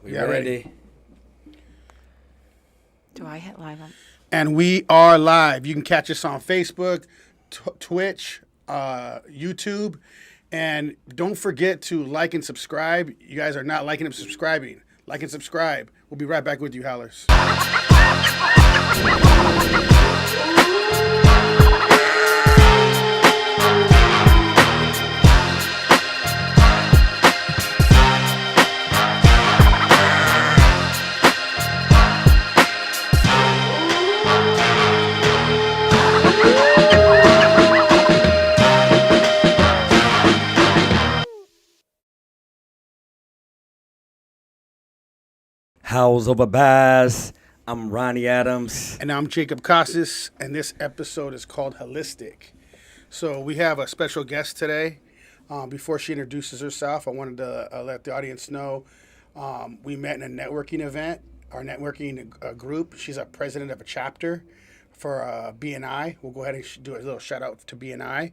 We ready? Do I hit live on? And we are live. You can catch us on Facebook, Twitch, YouTube. And don't forget to like and subscribe. You guys are not liking and subscribing. Like and subscribe. We'll be right back with you, Howlers. Howls over Bass. I'm Ronnie Adams. And I'm Jacob Casas, and this episode is called Holistic. So we have a special guest today. Before she introduces herself, I wanted to let the audience know we met in a networking event, our networking group. She's a president of a chapter for BNI. We'll go ahead and do a little shout out to BNI.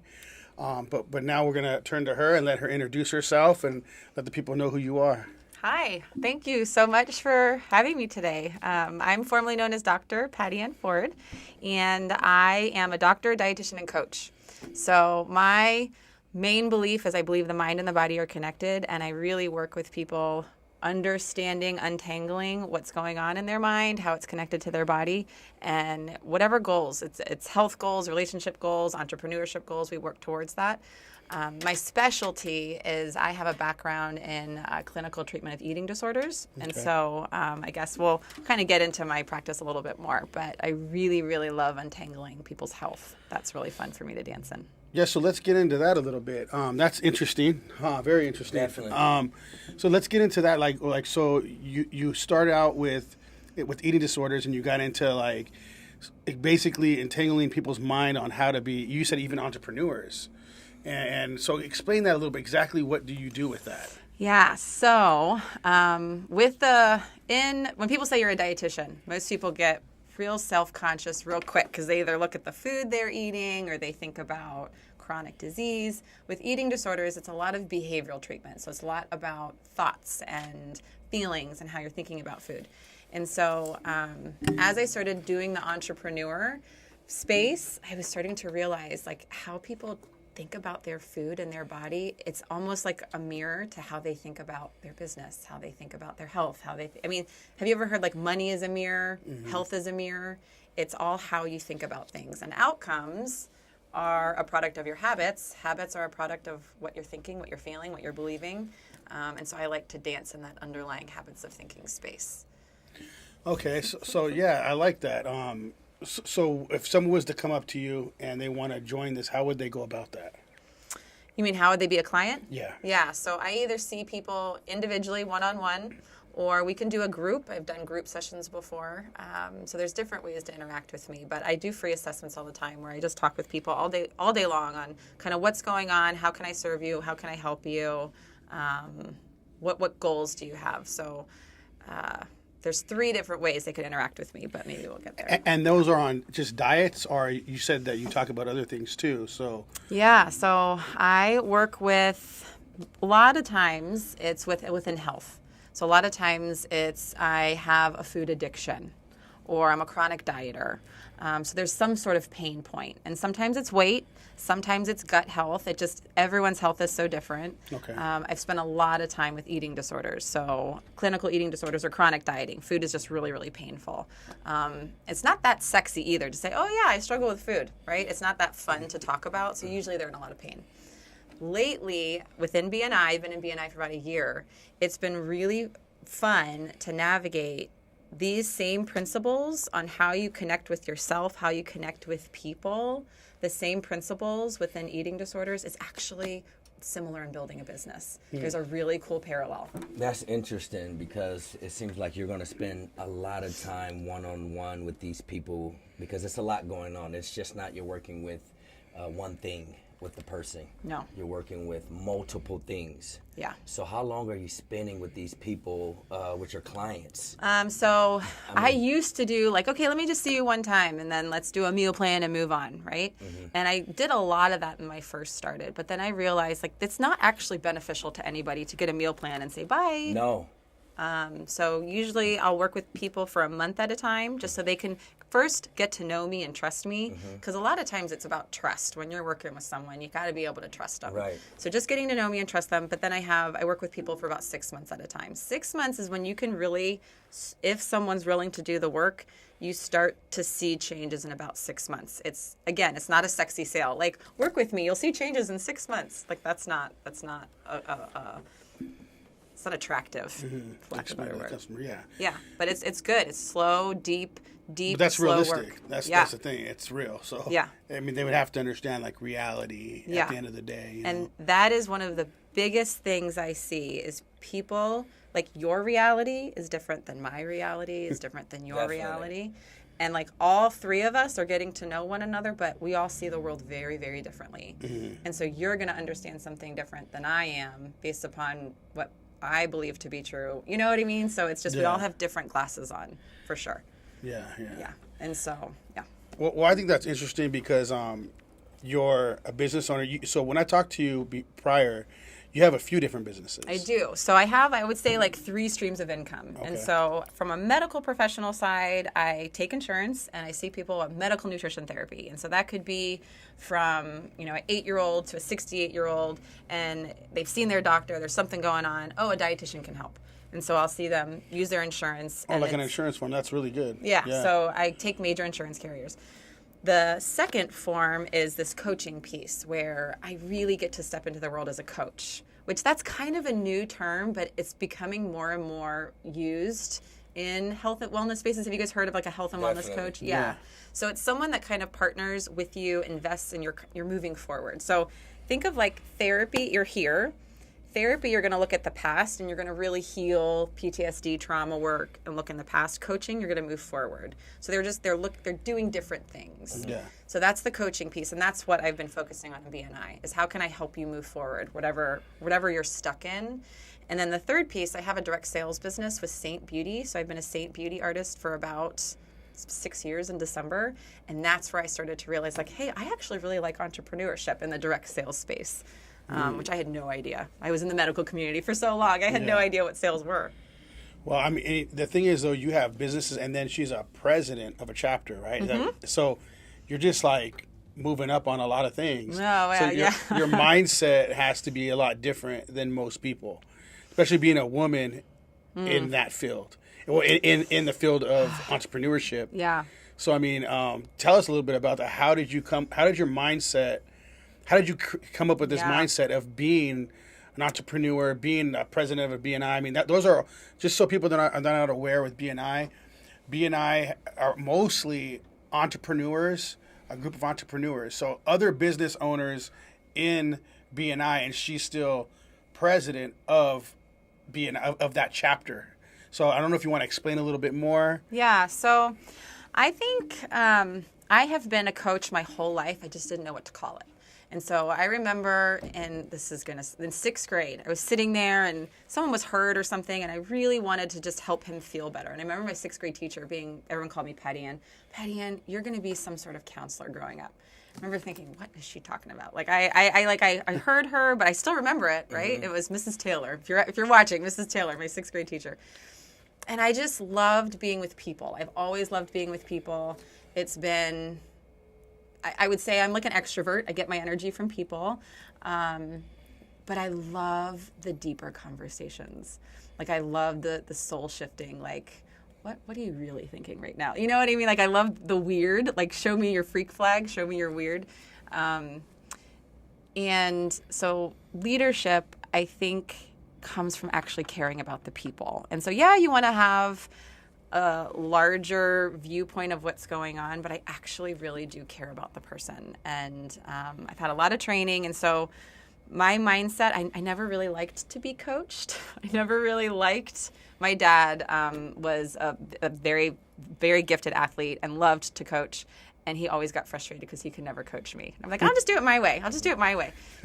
But now we're going to turn to her and let her introduce herself and let the people know who you are. Hi, thank you so much for having me today. I'm formerly known as Dr. Patty Ann Ford, and I am a doctor, dietitian, and coach. So my main belief is I believe the mind and the body are connected, and I really work with people understanding, untangling what's going on in their mind, how it's connected to their body, and whatever goals. It's health goals, relationship goals, entrepreneurship goals. We work towards that. My specialty is I have a background in clinical treatment of eating disorders. Okay. And so I guess we'll kind of get into my practice a little bit more. But I really, really love untangling people's health. That's really fun for me to dance in. Yeah, so let's get into that a little bit. That's interesting. Very interesting. Definitely. So let's get into that. Like so you started out with eating disorders, and you got into basically entangling people's mind on how to be, you said, even entrepreneurs. And so explain that a little bit. Exactly what do you do with that? Yeah, so when people say you're a dietitian, most people get real self-conscious real quick because they either look at the food they're eating or they think about chronic disease. With eating disorders, it's a lot of behavioral treatment. So it's a lot about thoughts and feelings and how you're thinking about food. And so as I started doing the entrepreneur space, I was starting to realize how people think about their food and their body. It's almost like a mirror to how they think about their business, how they think about their health, have you ever heard money is a mirror, health is a mirror? It's all how you think about things. And outcomes are a product of your habits. Habits are a product of what you're thinking, what you're feeling, what you're believing. And so I like to dance in that underlying habits of thinking space. Okay, so yeah, I like that. So if someone was to come up to you and they want to join this, how would they go about that? You mean how would they be a client? Yeah. Yeah, so I either see people individually, one-on-one, or we can do a group. I've done group sessions before. So there's different ways to interact with me. But I do free assessments all the time where I just talk with people all day long on kind of what's going on, how can I serve you, how can I help you, what goals do you have. So there's 3 different ways they could interact with me, but maybe we'll get there. And those are on just diets, or you said that you talk about other things too, so. Yeah, so I work with, a lot of times it's within health. So a lot of times it's I have a food addiction or I'm a chronic dieter. So there's some sort of pain point. And sometimes it's weight, sometimes it's gut health. Everyone's health is so different. Okay. I've spent a lot of time with eating disorders. So clinical eating disorders or chronic dieting. Food is just really, really painful. It's not that sexy either to say, oh yeah, I struggle with food, right? It's not that fun to talk about. So usually they're in a lot of pain. Lately, within BNI, I've been in BNI for about a year, it's been really fun to navigate these same principles on how you connect with yourself, how you connect with people. The same principles within eating disorders is actually similar in building a business. There's a really cool parallel. That's interesting because it seems like you're going to spend a lot of time one-on-one with these people because it's a lot going on. It's just not you're working with one thing with the person. No. You're working with multiple things. Yeah. So how long are you spending with these people, with your clients? I used to do okay, let me just see you one time and then let's do a meal plan and move on, right? Mm-hmm. And I did a lot of that when I first started, but then I realized it's not actually beneficial to anybody to get a meal plan and say bye. No. So usually I'll work with people for a month at a time just so they can first get to know me and trust me. Because a lot of times it's about trust. When you're working with someone, you got to be able to trust them. Right. So just getting to know me and trust them. But then I work with people for about 6 months at a time. 6 months is when you can really, if someone's willing to do the work, you start to see changes in about 6 months. It's not a sexy sale. Like, work with me, you'll see changes in 6 months. Like, that's not it's not attractive. For lack of a better word. Customer, yeah. Yeah, but it's good. It's slow, deep. But that's slow realistic. work. That's the thing. It's real. So Yeah. I mean, they would have to understand like reality Yeah. at the end of the day. You And know? that is one of the biggest things I see is people, like, your reality is different than my reality, is different than your Definitely. reality. And like, all three of us are getting to know one another, but we all see the world very, very differently. And so you're going to understand something different than I am based upon what I believe to be true. You know what I mean? So it's just, we Yeah. all have different glasses on, for sure. Yeah. Yeah. And so, yeah. Well, I think that's interesting because you're a business owner. So when I talked to you prior, you have a few different businesses. I do. So I would say, like, 3 streams of income. And Okay. so from a medical professional side, I take insurance and I see people at medical nutrition therapy. And so that could be from, an 8-year-old to a 68-year-old, and they've seen their doctor, there's something going on. Oh, a dietitian can help. And so I'll see them use their insurance. Oh, and like an it's- insurance form. That's really good. Yeah, so I take major insurance carriers. The second form is this coaching piece where I really get to step into the world as a coach, which that's kind of a new term, but it's becoming more and more used in health and wellness spaces. Have you guys heard of like a health and wellness Definitely. coach? Yeah. So it's someone that kind of partners with you, invests in you're moving forward. So think of like therapy, you're here. Therapy, you're going to look at the past and you're going to really heal PTSD, trauma work, and look in the past. Coaching, you're going to move forward. So they're doing different things. Yeah. So that's the coaching piece, and that's what I've been focusing on in BNI is how can I help you move forward, whatever you're stuck in. And then the third piece, I have a direct sales business with Saint Beauty. So I've been a Saint Beauty artist for about 6 years in December, and that's where I started to realize, like, hey, I actually really like entrepreneurship in the direct sales space. Which I had no idea. I was in the medical community for so long. I had no idea what sales were. Well, I mean, the thing is, though, you have businesses, and then she's a president of a chapter, right? So you're just like moving up on a lot of things. Oh, yeah, so yeah. your mindset has to be a lot different than most people, especially being a woman in that field, or in the field of entrepreneurship. Yeah. So, I mean, tell us a little bit about that. How did you come up with this mindset of being an entrepreneur, being a president of a BNI? I mean, those are just so people that are not aware with BNI. BNI are mostly entrepreneurs, a group of entrepreneurs. So other business owners in BNI, and she's still president of BNI, of that chapter. So I don't know if you want to explain a little bit more. Yeah. So I think I have been a coach my whole life. I just didn't know what to call it. And so I remember, and in 6th grade, I was sitting there and someone was hurt or something, and I really wanted to just help him feel better. And I remember my 6th grade teacher everyone called me Patty Ann. Patty Ann, you're going to be some sort of counselor growing up. I remember thinking, what is she talking about? Like I heard her, but I still remember it, right? Mm-hmm. It was Mrs. Taylor. If you're watching, Mrs. Taylor, my 6th grade teacher. And I just loved being with people. I've always loved being with people. It's been, I would say I'm like an extrovert. I get my energy from people. But I love the deeper conversations. Like I love the soul shifting, like, what are you really thinking right now? You know what I mean? Like I love the weird, like show me your freak flag, show me your weird. And so leadership, I think, comes from actually caring about the people. And so, yeah, you want to have a larger viewpoint of what's going on, but I actually really do care about the person. And I've had a lot of training. And so my mindset, I never really liked to be coached. I never really liked, my dad was a very, very gifted athlete and loved to coach. And he always got frustrated because he could never coach me. I'm like, I'll just do it my way.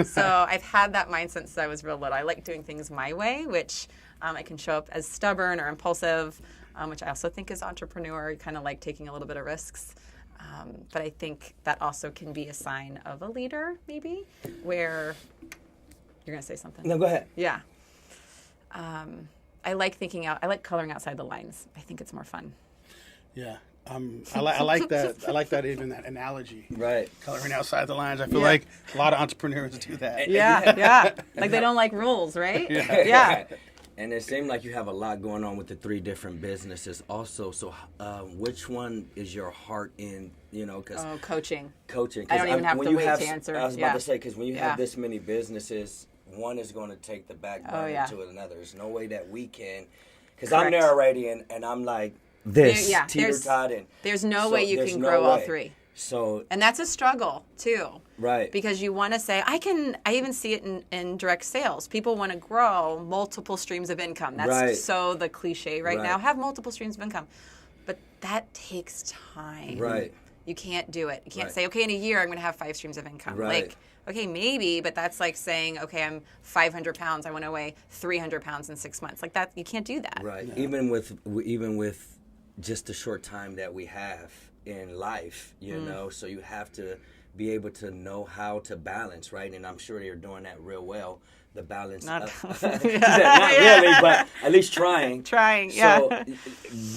So I've had that mindset since I was real little. I like doing things my way, which I can show up as stubborn or impulsive, which I also think is entrepreneur. You kind of like taking a little bit of risks. But I think that also can be a sign of a leader, maybe, where you're going to say something. No, go ahead. Yeah. I like thinking out. I like coloring outside the lines. I think it's more fun. Yeah. I like that. I like that, even that analogy. Right. Coloring outside the lines. I feel like a lot of entrepreneurs do that. Yeah. Like they don't like rules, right? Yeah. And it seemed like you have a lot going on with the 3 different businesses also. So which one is your heart in, because Coaching. coaching. I don't even have when to you wait have, to answer. I was about to say, because when you Yeah. have this many businesses, one is going to take the back burner yeah. to another. There's no way that we can, because I'm Correct. narrating and I'm like this, Yeah, teeter-totting. There's no So way you there's can no grow all way. 3. So, And that's a struggle too. right. Because you want to say, I even see it in direct sales. People want to grow multiple streams of income. That's Right. so the cliche right now. Have multiple streams of income. But that takes time. Right. You can't do it. You can't Right. say, okay, in a year I'm going to have 5 streams of income. Right. Like, okay, maybe, but that's like saying, okay, I'm 500 pounds. I want to weigh 300 pounds in 6 months. Like that, you can't do that. Right. Even with just the short time that we have in life, so you have to be able to know how to balance, right? And I'm sure you're doing that real well. The balance. Not- Not really, but at least trying. Yeah. So,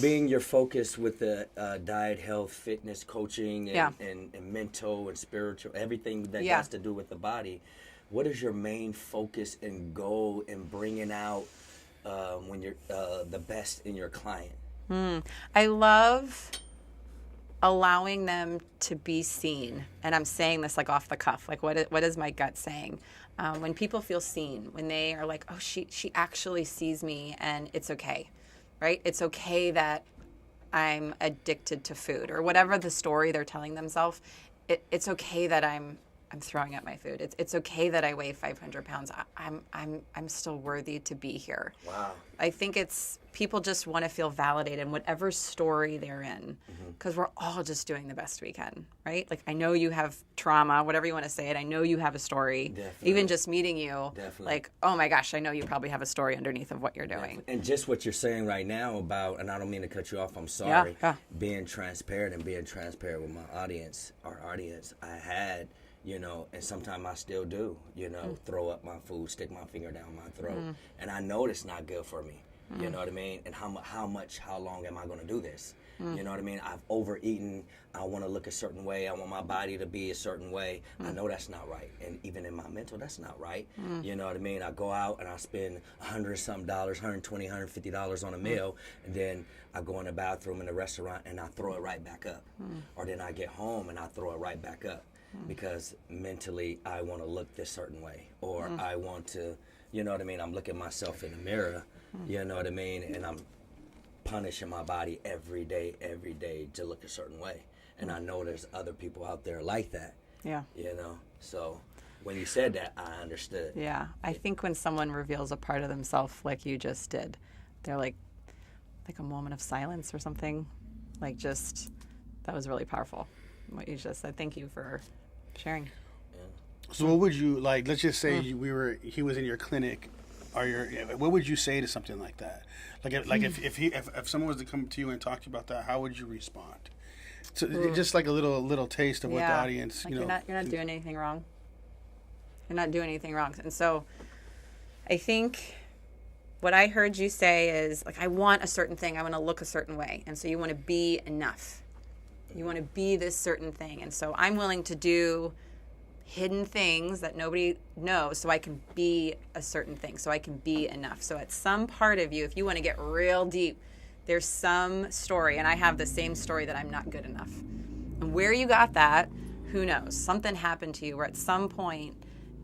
being your focus with the diet, health, fitness, coaching, and mental and spiritual, everything that has to do with the body. What is your main focus and goal in bringing out when you're the best in your client? I love allowing them to be seen. And I'm saying this like off the cuff. Like what is my gut saying? When people feel seen, when they are like, oh, she actually sees me and it's okay, right? It's okay that I'm addicted to food or whatever the story they're telling themselves. It's okay that I'm throwing up my food. It's okay that I weigh 500 pounds. I'm still worthy to be here. Wow. I think it's people just want to feel validated in whatever story they're in, because we're all just doing the best we can, right? Like I know you have trauma, whatever you want to say it. I know you have a story. Definitely. Even just meeting you, Definitely. like, oh my gosh, I know you probably have a story underneath of what you're doing. And just what you're saying right now about, and I don't mean to cut you off, I'm sorry, Yeah. being transparent with my audience, our audience, I had, and sometimes I still do, throw up my food, stick my finger down my throat. And I know it's not good for me, you know what I mean? And how long am I going to do this? You know what I mean? I've overeaten. I want to look a certain way. I want my body to be a certain way. I know that's not right. And even in my mental, that's not right. You know what I mean? I go out and I spend $100-something, $120, $150 on a meal. And then I go in the bathroom in the restaurant and I throw it right back up. Or then I get home and I throw it right back up. Because mentally I want to look this certain way. Or I want to, you know what I mean? I'm looking myself in the mirror, you know what I mean? And I'm punishing my body every day to look a certain way. And I know there's other people out there like that. Yeah. So when you said that, I understood. Yeah. I think when someone reveals a part of themselves like you just did, they're like a moment of silence or something. Like just, that was really powerful, what you just said. Thank you for sharing. So what would you like? Let's just say he was in your clinic, or what would you say to something like that? If someone was to come to you and talk to you about that, how would you respond? So just like a little taste of what the audience, like you're not doing anything wrong. You're not doing anything wrong, and so I think what I heard you say is like, I want a certain thing. I want to look a certain way, and so you want to be enough. You want to be this certain thing, and so I'm willing to do hidden things that nobody knows so I can be a certain thing, so I can be enough. So at some part of you, if you want to get real deep, there's some story, and I have the same story that I'm not good enough. And where you got that, who knows? Something happened to you where at some point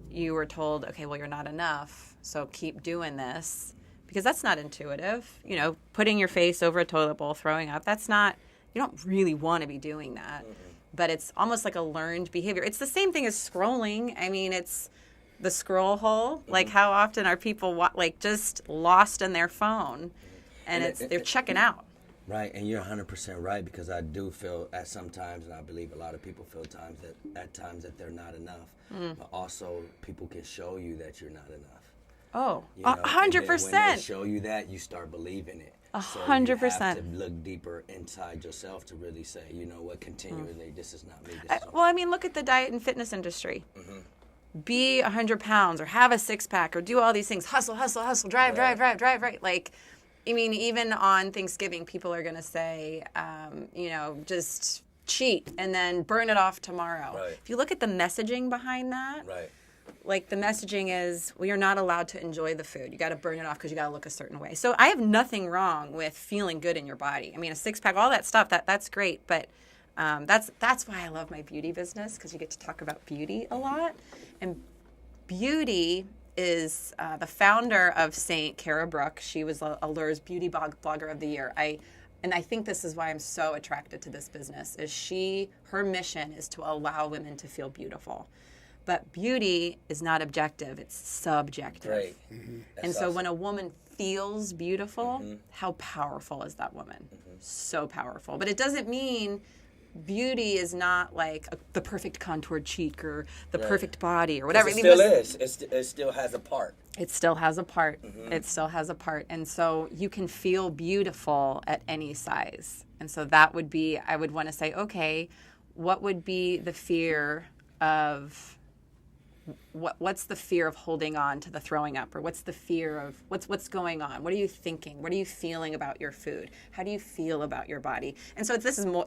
you were told, okay, well, you're not enough, so keep doing this. Because that's not intuitive. Putting your face over a toilet bowl, throwing up, that's not, you don't really want to be doing that. Mm-hmm. But it's almost like a learned behavior. It's the same thing as scrolling. I mean, it's the scroll hole. Mm-hmm. Like, how often are people just lost in their phone, and they're checking out. Right, and you're 100% right, because I do feel at some times, and I believe a lot of people feel at times that they're not enough. But also, people can show you that you're not enough. Oh, 100%. When they show you that, you start believing it. 100%. So you have to look deeper inside yourself to really say, you know what, continually, this is not me. Well, I mean, look at the diet and fitness industry. be 100 pounds or have a six-pack or do all these things. Hustle, hustle, hustle, drive, right? Like, I mean, even on Thanksgiving, people are going to say, just cheat and then burn it off tomorrow. Right. If you look at the messaging behind that, Right. like the messaging is, well, you're not allowed to enjoy the food. You got to burn it off because you got to look a certain way. So I have nothing wrong with feeling good in your body. I mean, a six-pack, all that stuff, that's great. But that's why I love my beauty business, because you get to talk about beauty a lot. And beauty is the founder of Saint, Kara Brook. She was Allure's Beauty Blogger of the Year. And I think this is why I'm so attracted to this business, is her mission is to allow women to feel beautiful. But beauty is not objective, it's subjective. Right. And so when a woman feels beautiful, how powerful is that woman? So powerful. But it doesn't mean beauty is not like the perfect contoured cheek or the perfect body or whatever. It still is. It still has a part. It still has a part. It still has a part. And so you can feel beautiful at any size. And so that would be, I would want to say, okay, what would be the fear of, what's the fear of holding on to the throwing up? Or what's the fear of, what's going on? What are you thinking? What are you feeling about your food? How do you feel about your body? And so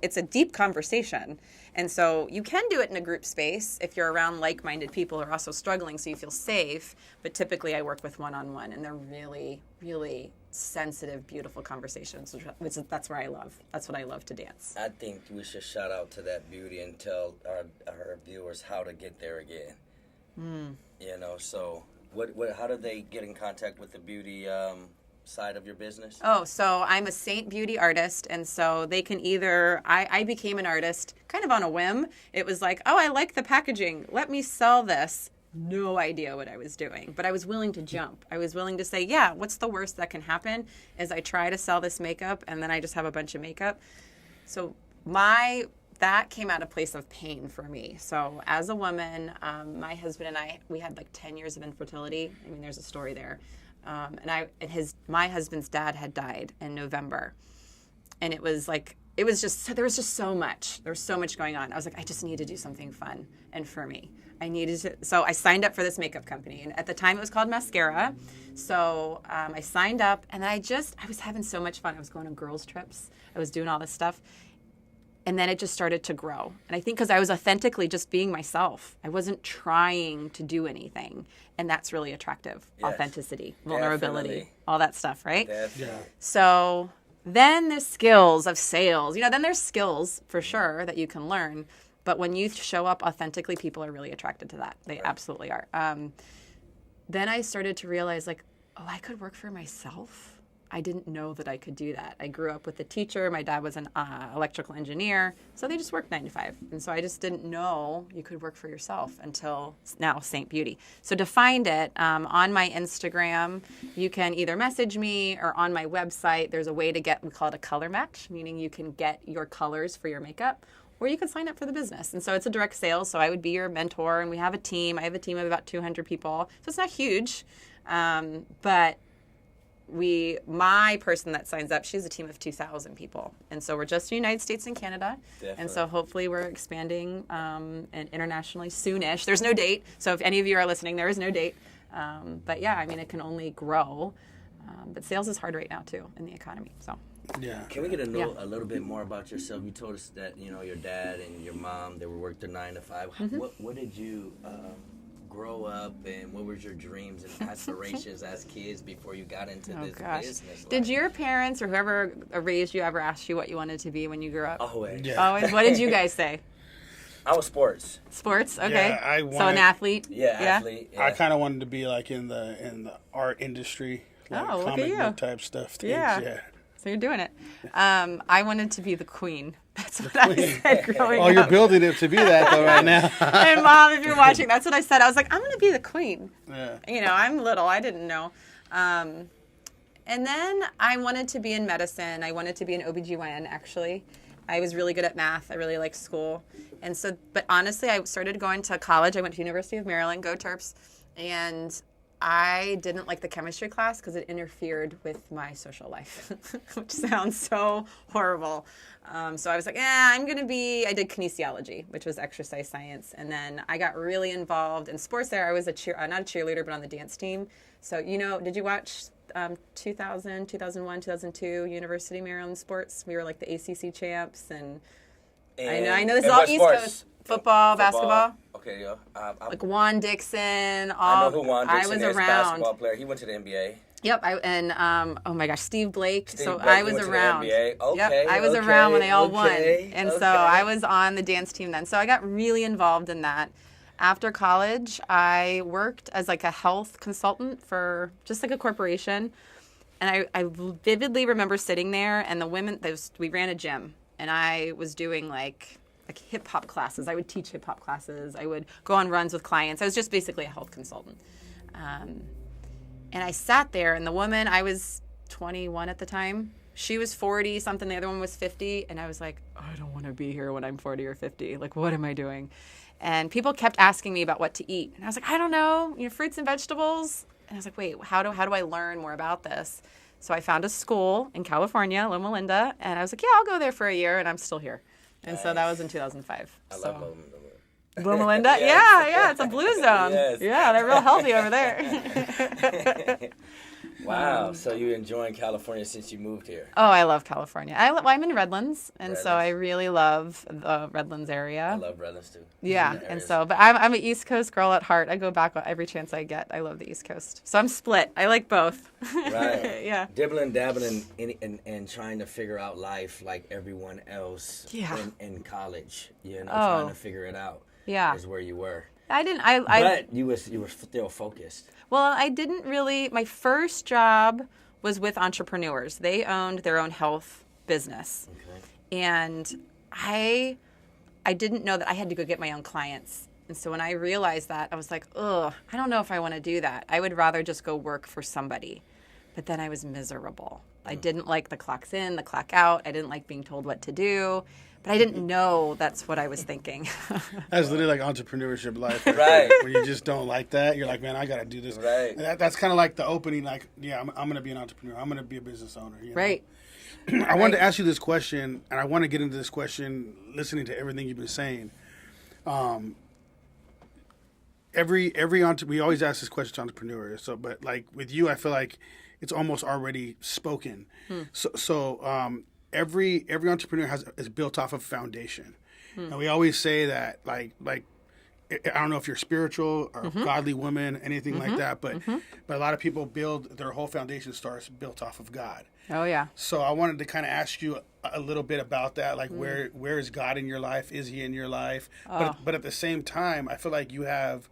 it's a deep conversation. And so you can do it in a group space if you're around like-minded people who are also struggling, so you feel safe. But typically I work with one-on-one, and they're really, really sensitive, beautiful conversations, which that's where I love. That's what I love to dance. I think we should shout out to that beauty and tell our viewers how to get there again. So how do they get in contact with the beauty side of your business? Oh, so I'm a Saint Beauty artist, and so they can either, I became an artist kind of on a whim. It was like, oh, I like the packaging. Let me sell this. No idea what I was doing, but I was willing to jump. I was willing to say, yeah, what's the worst that can happen is I try to sell this makeup, and then I just have a bunch of makeup. So that came out of a place of pain for me. So as a woman, my husband and I, we had like 10 years of infertility. I mean, there's a story there. My husband's dad had died in November. And there was just so much. There was so much going on. I was like, I just need to do something fun and for me. So I signed up for this makeup company. And at the time it was called Mascara. So I signed up, and I was having so much fun. I was going on girls' trips. I was doing all this stuff. And then it just started to grow. And I think because I was authentically just being myself. I wasn't trying to do anything. And that's really attractive. Yes. Authenticity, vulnerability, definitely. All that stuff, right? Definitely. Yeah. So then the skills of sales. Then there's skills for sure that you can learn. But when you show up authentically, people are really attracted to that. They absolutely are. Then I started to realize, like, oh, I could work for myself. I didn't know that I could do that. I grew up with a teacher. My dad was an electrical engineer. So they just worked 9 to 5. And so I just didn't know you could work for yourself until now, Saint Beauty. So to find it, on my Instagram, you can either message me, or on my website, there's a way to we call it a color match, meaning you can get your colors for your makeup, or you can sign up for the business. And so it's a direct sale. So I would be your mentor, and we have a team. I have a team of about 200 people. So it's not huge, but my person that signs up, she's a team of 2,000 people. And so we're just in the United States and Canada. Definitely. And so hopefully we're expanding and internationally soonish. There's no date. So if any of you are listening, there is no date. But yeah, I mean, it can only grow. But sales is hard right now too in the economy. So yeah. Can we get a little bit more about yourself? You told us that, your dad and your mom, they were worked their 9 to 5. Mm-hmm. What did you grow up, and what were your dreams and aspirations as kids before you got into this business? Did your parents or whoever raised you ever ask you what you wanted to be when you grew up? Always. Yeah. Always. What did you guys say? I was sports. Sports, okay. Yeah, so an athlete. Yeah, athlete. Yeah. I kind of wanted to be like in the art industry, like comic book type stuff. Things. Yeah. So you're doing it. I wanted to be the queen. That's what I said growing up. Oh, you're building it to be that, though, right now. And Mom, if you're watching, that's what I said. I was like, I'm going to be the queen. Yeah. I'm little. I didn't know. And then I wanted to be in medicine. I wanted to be an OBGYN, actually. I was really good at math. I really liked school. And so, but honestly, I started going to college. I went to University of Maryland, go Terps. And I didn't like the chemistry class because it interfered with my social life, which sounds so horrible. So I was like, I did kinesiology, which was exercise science. And then I got really involved in sports there. I was not a cheerleader, but on the dance team. So, did you watch 2000, 2001, 2002 University of Maryland sports? We were like the ACC champs. And I know this is all East Coast. Football, basketball. Okay, yeah. Like Juan Dixon. I know who Juan Dixon I was is, around. basketball player. He went to the NBA. Yep, oh my gosh, Steve Blake. Steve Blake, I was went around. To the NBA. Okay, yep, I was around when they all won, and okay. so I was on the dance team then. So I got really involved in that. After college, I worked as like a health consultant for just like a corporation, and I vividly remember sitting there, and the women. We ran a gym, and I was doing like hip hop classes. I would teach hip hop classes. I would go on runs with clients. I was just basically a health consultant. And I sat there, and the woman, I was 21 at the time. She was 40 something. The other one was 50. And I was like, I don't want to be here when I'm 40 or 50. Like, what am I doing? And people kept asking me about what to eat. And I was like, I don't know, fruits and vegetables. And I was like, wait, how do I learn more about this? So I found a school in California, Loma Linda. And I was like, yeah, I'll go there for a year. And I'm still here. And so that was in 2005. I love Loma Linda. Loma Linda? Yes. Yeah, it's a blue zone. Yes. Yeah, they're real healthy over there. Wow, so you enjoying California since you moved here? Oh, I love California. I'm in Redlands, and so Redlands. I really love the Redlands area. I love Redlands too. Yeah, and so, but I'm an East Coast girl at heart. I go back every chance I get. I love the East Coast. So I'm split. I like both. Right. Yeah. Dibbling, dabbling, and trying to figure out life like everyone else Yeah. in college. Oh. Trying to figure it out. Yeah. Is where you were. But you were still focused. Well, I didn't really. My first job was with entrepreneurs. They owned their own health business. Okay. And I didn't know that I had to go get my own clients. And so when I realized that, I was like, ugh, I don't know if I want to do that. I would rather just go work for somebody. But then I was miserable. I didn't like the clocks in, the clock out. I didn't like being told what to do. But I didn't know that's what I was thinking. That's literally like entrepreneurship life. Right. Where you just don't like that. You're like, man, I got to do this. Right. And that's kind of like the opening, like, yeah, I'm going to be an entrepreneur. I'm going to be a business owner. Right. I wanted to ask you this question, and I want to get into this question listening to everything you've been saying. We always ask this question to entrepreneurs. But like with you, I feel like it's almost already spoken. So every entrepreneur is built off of foundation, and we always say that like I don't know if you're spiritual or godly woman, anything like that, but a lot of people build their whole foundation starts built off of God. Oh, yeah. So I wanted to kind of ask you a little bit about that, like where is God in your life? Is He in your life? But at the same time, I feel like you have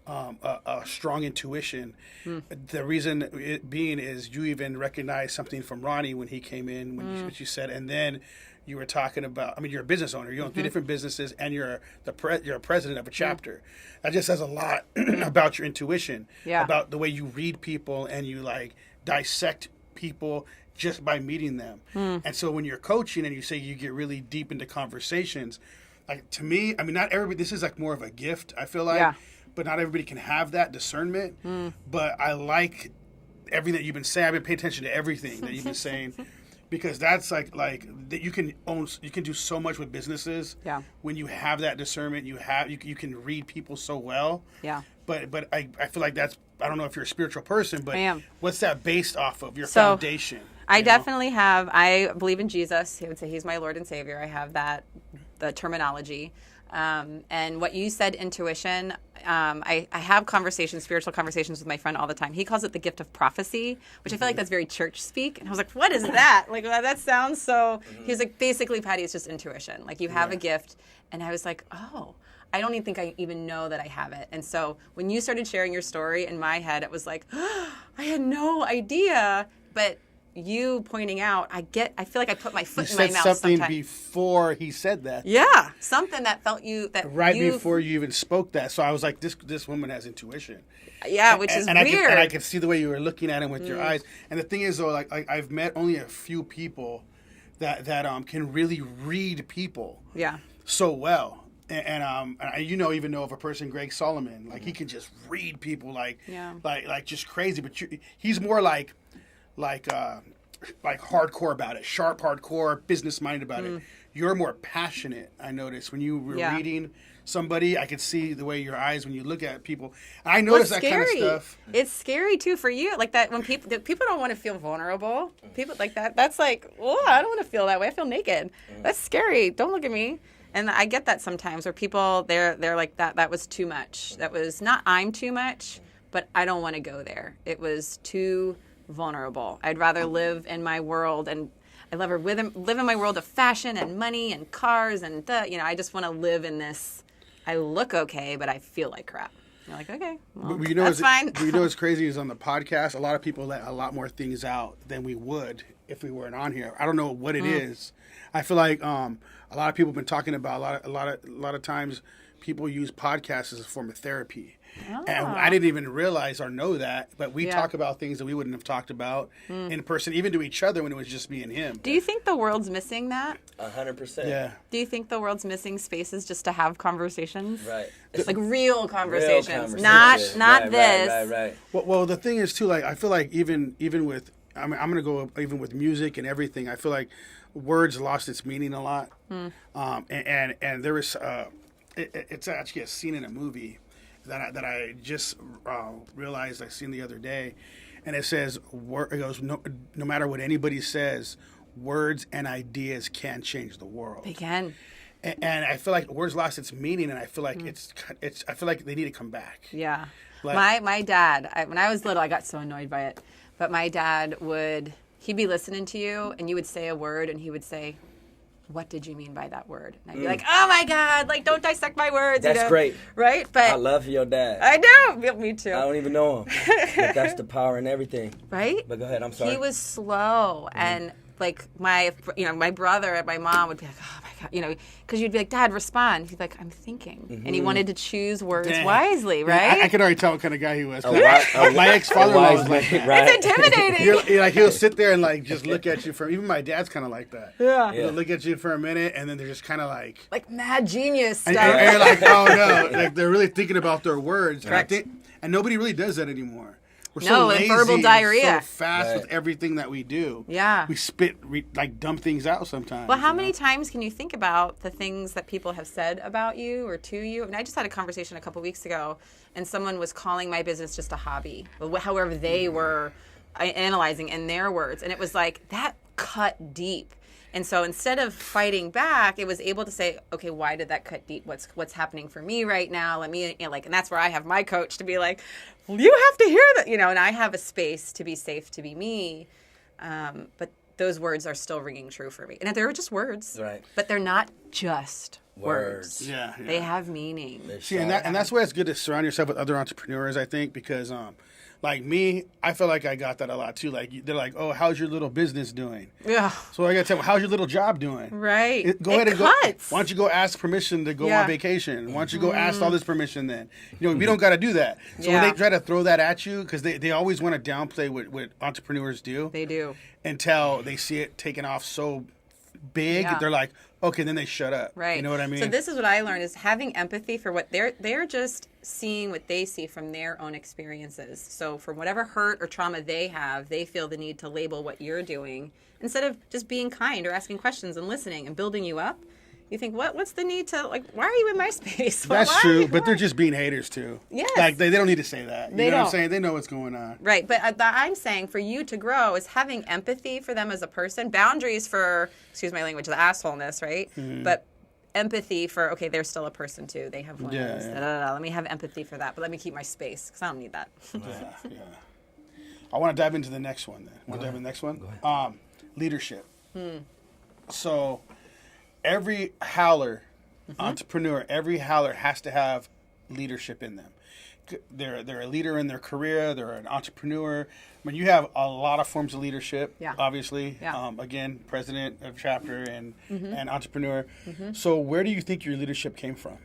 a strong intuition. The reason it being is you even recognized something from Ronnie when he came in, when you said, and then you were talking about, I mean, you're a business owner. You own 3 different businesses, and you're a president of a chapter. That just says a lot about your intuition, about the way you read people and you like dissect people just by meeting them. And so when you're coaching and you say you get really deep into conversations, like to me, I mean, not everybody, this is like more of a gift, I feel like. But not everybody can have that discernment. But I like everything that you've been saying. I've been paying attention to everything that you've been saying, because that's like that you can do so much with businesses. Yeah. When you have that discernment, you can read people so well. Yeah. But I feel like that's, I don't know if you're a spiritual person, but I am. What's that based off of? Your foundation. I definitely have. I believe in Jesus. I would say He's my Lord and Savior. I have the terminology. And what you said, intuition, I have spiritual conversations with my friend all the time. He calls it the gift of prophecy, which I feel like that's very church speak. And I was like, what is that? Like, that sounds so, he's like, basically, Patty, it's just intuition. Like, you have a gift. And I was like, oh, I don't even think I even know that I have it. And so when you started sharing your story in my head, it was like, oh, I had no idea. But you pointing out, I feel like I put my foot in my mouth something sometimes. Before he said that. Yeah, something that felt before you even spoke that. So I was like, this woman has intuition. Yeah, which is weird. I could see the way you were looking at him with your eyes. And the thing is, though, like I've met only a few people that can really read people. Yeah. So well. you know, even know of a person, Greg Solomon, like he can just read people like just crazy. But he's more like hardcore about it, sharp hardcore, business minded about it. You're more passionate. I noticed when you were reading somebody, I could see the way your eyes when you look at people. I noticed that kind of stuff. It's scary too for you, like that when people don't want to feel vulnerable. People like that. That's like, oh, I don't want to feel that way. I feel naked. That's scary. Don't look at me. And I get that sometimes where people they're like that was too much. That was not I'm too much, but I don't want to go there. It was too vulnerable. I'd rather live in my world, and I love live in my world of fashion and money and cars and I just want to live in this. I look okay, but I feel like crap. You're like, okay, well, that's fine. You know what's crazy is on the podcast, a lot of people let a lot more things out than we would if we weren't on here. I don't know what it is. I feel like a lot of people have been talking about a lot of times people use podcasts as a form of therapy. Oh. And I didn't even realize or know that, but we talk about things that we wouldn't have talked about in person, even to each other when it was just me and him. Do you think the world's missing that? 100%. Yeah. Do you think the world's missing spaces just to have conversations? Right. Like real conversations, not this. Right. Well, the thing is too, like I feel like even with I'm gonna go even with music and everything. I feel like words lost its meaning a lot, and there was it's actually a scene in a movie that I just realized I seen the other day, and it says it goes no matter what anybody says, words and ideas can change the world. They can. And I feel like words lost its meaning, and I feel like it's I feel like they need to come back. Yeah. Like, my dad, when I was little, I got so annoyed by it. But my dad he'd be listening to you, and you would say a word, and he would say, what did you mean by that word? And I'd be like, oh my God, like, don't dissect my words. That's great. Right? But I love your dad. I know. Me too. I don't even know him. But that's the power in everything. Right? But go ahead, I'm sorry. He was slow, and like my brother and my mom would be like, oh my God, because you'd be like, Dad, respond. He'd be like, I'm thinking. And he wanted to choose words wisely, right? I could already tell what kind of guy he was. My ex-father-in-law was like that. Right. It's intimidating. He'll sit there and like just look at you even my dad's kind of like that. Yeah. He'll look at you for a minute, and then they're just kind of like mad genius stuff. And you're like, oh no, like they're really thinking about their words. Correct. And nobody really does that anymore. We're No, so and lazy verbal diarrhea. and so fast with everything that we do. Yeah. We spit, like dumb things out sometimes. Well, how many times can you think about the things that people have said about you or to you? I mean, I just had a conversation a couple weeks ago, and someone was calling my business just a hobby, however they were analyzing in their words. And it was like, that cut deep. And so instead of fighting back, it was able to say, okay, why did that cut deep? What's happening for me right now? Let me, and that's where I have my coach to be like, well, you have to hear that, and I have a space to be safe, to be me. But those words are still ringing true for me. And they're just words. Right. But they're not just words. Yeah. They have meaning. See, and that's why it's good to surround yourself with other entrepreneurs, I think, because like me, I feel like I got that a lot too. Like they're like, "Oh, how's your little business doing?" Yeah. So I got to tell them, "How's your little job doing?" Right. Go ahead and cuts. go. Why don't you go ask permission to go on vacation? Why don't you go ask all this permission then? We don't got to do that. So when they try to throw that at you, because they always want to downplay what entrepreneurs do. They do. Until they see it taking off so big, they're like, okay, then they shut up. Right. You know what I mean? So this is what I learned is having empathy for what they're just seeing what they see from their own experiences. So for whatever hurt or trauma they have, they feel the need to label what you're doing instead of just being kind or asking questions and listening and building you up. You think, what's the need to, why are you in my space? That's true, but they're just being haters too. Yes. Like they don't need to say that. They know don't. What I'm saying? They know what's going on. Right, but I'm saying for you to grow is having empathy for them as a person, boundaries for, excuse my language, the assholeness, right? Mm-hmm. But empathy for, okay, they're still a person too. They have wounds. Let me have empathy for that, but let me keep my space because I don't need that. Yeah. I want to dive into the next one then. Want to dive into the next one? Go ahead. Leadership. So every howler, entrepreneur, every howler has to have leadership in them. They're a leader in their career. They're an entrepreneur. I mean, you have a lot of forms of leadership, obviously. Yeah. Again, president of chapter and entrepreneur. So where do you think your leadership came from?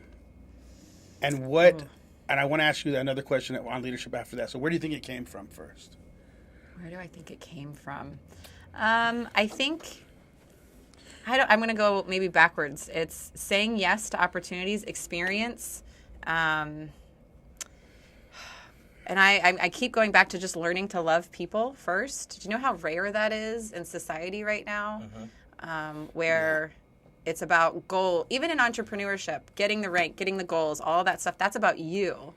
And what, and I want to ask you another question on leadership after that. So where do you think it came from first? Where do I think it came from? I think I'm going to go maybe backwards. It's saying yes to opportunities, experience. And I keep going back to just learning to love people first. Do you know how rare that is in society right now? Where it's about goal, even in entrepreneurship, getting the rank, getting the goals, all that stuff, that's about you.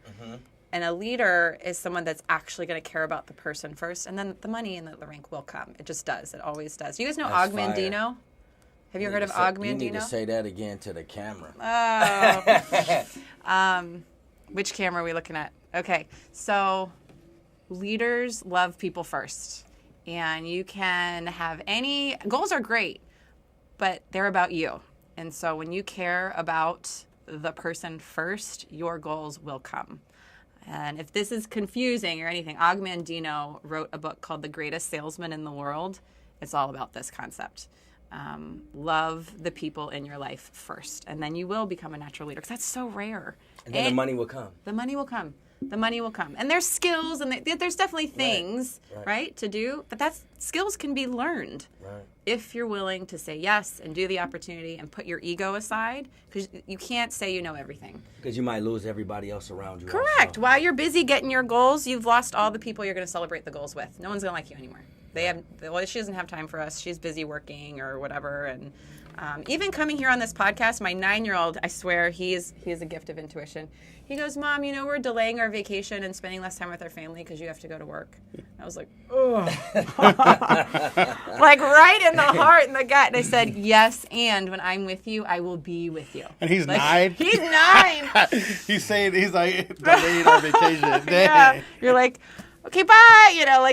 And a leader is someone that's actually going to care about the person first, and then the money and the rank will come. It just does. It always does. You guys know That's Og Mandino? Have you heard of Og Mandino? You need to say that again to the camera. Oh. Which camera are we looking at? Okay. So leaders love people first. And you can have any goals are great, but they're about you. And so when you care about the person first, your goals will come. And if this is confusing or anything, Og Mandino wrote a book called The Greatest Salesman in the World. It's all about this concept. Love the people in your life first, and then you will become a natural leader, because that's so rare. And then the money will come. The money will come. The money will come. And there's skills, and there's definitely things, right, to do. But skills can be learned if you're willing to say yes and do the opportunity and put your ego aside, because you can't say you know everything. Because you might lose everybody else around you. Correct. Also. While you're busy getting your goals, you've lost all the people you're going to celebrate the goals with. No one's going to like you anymore. She doesn't have time for us. She's busy working or whatever. And even coming here on this podcast, my 9-year-old, I swear, he is a gift of intuition. He goes, Mom, we're delaying our vacation and spending less time with our family because you have to go to work. I was like, ugh. Like right in the heart and the gut. And I said, yes, and when I'm with you, I will be with you. And he's 9? He's 9. He's like, delaying our vacation. Yeah. You're like, okay, bye,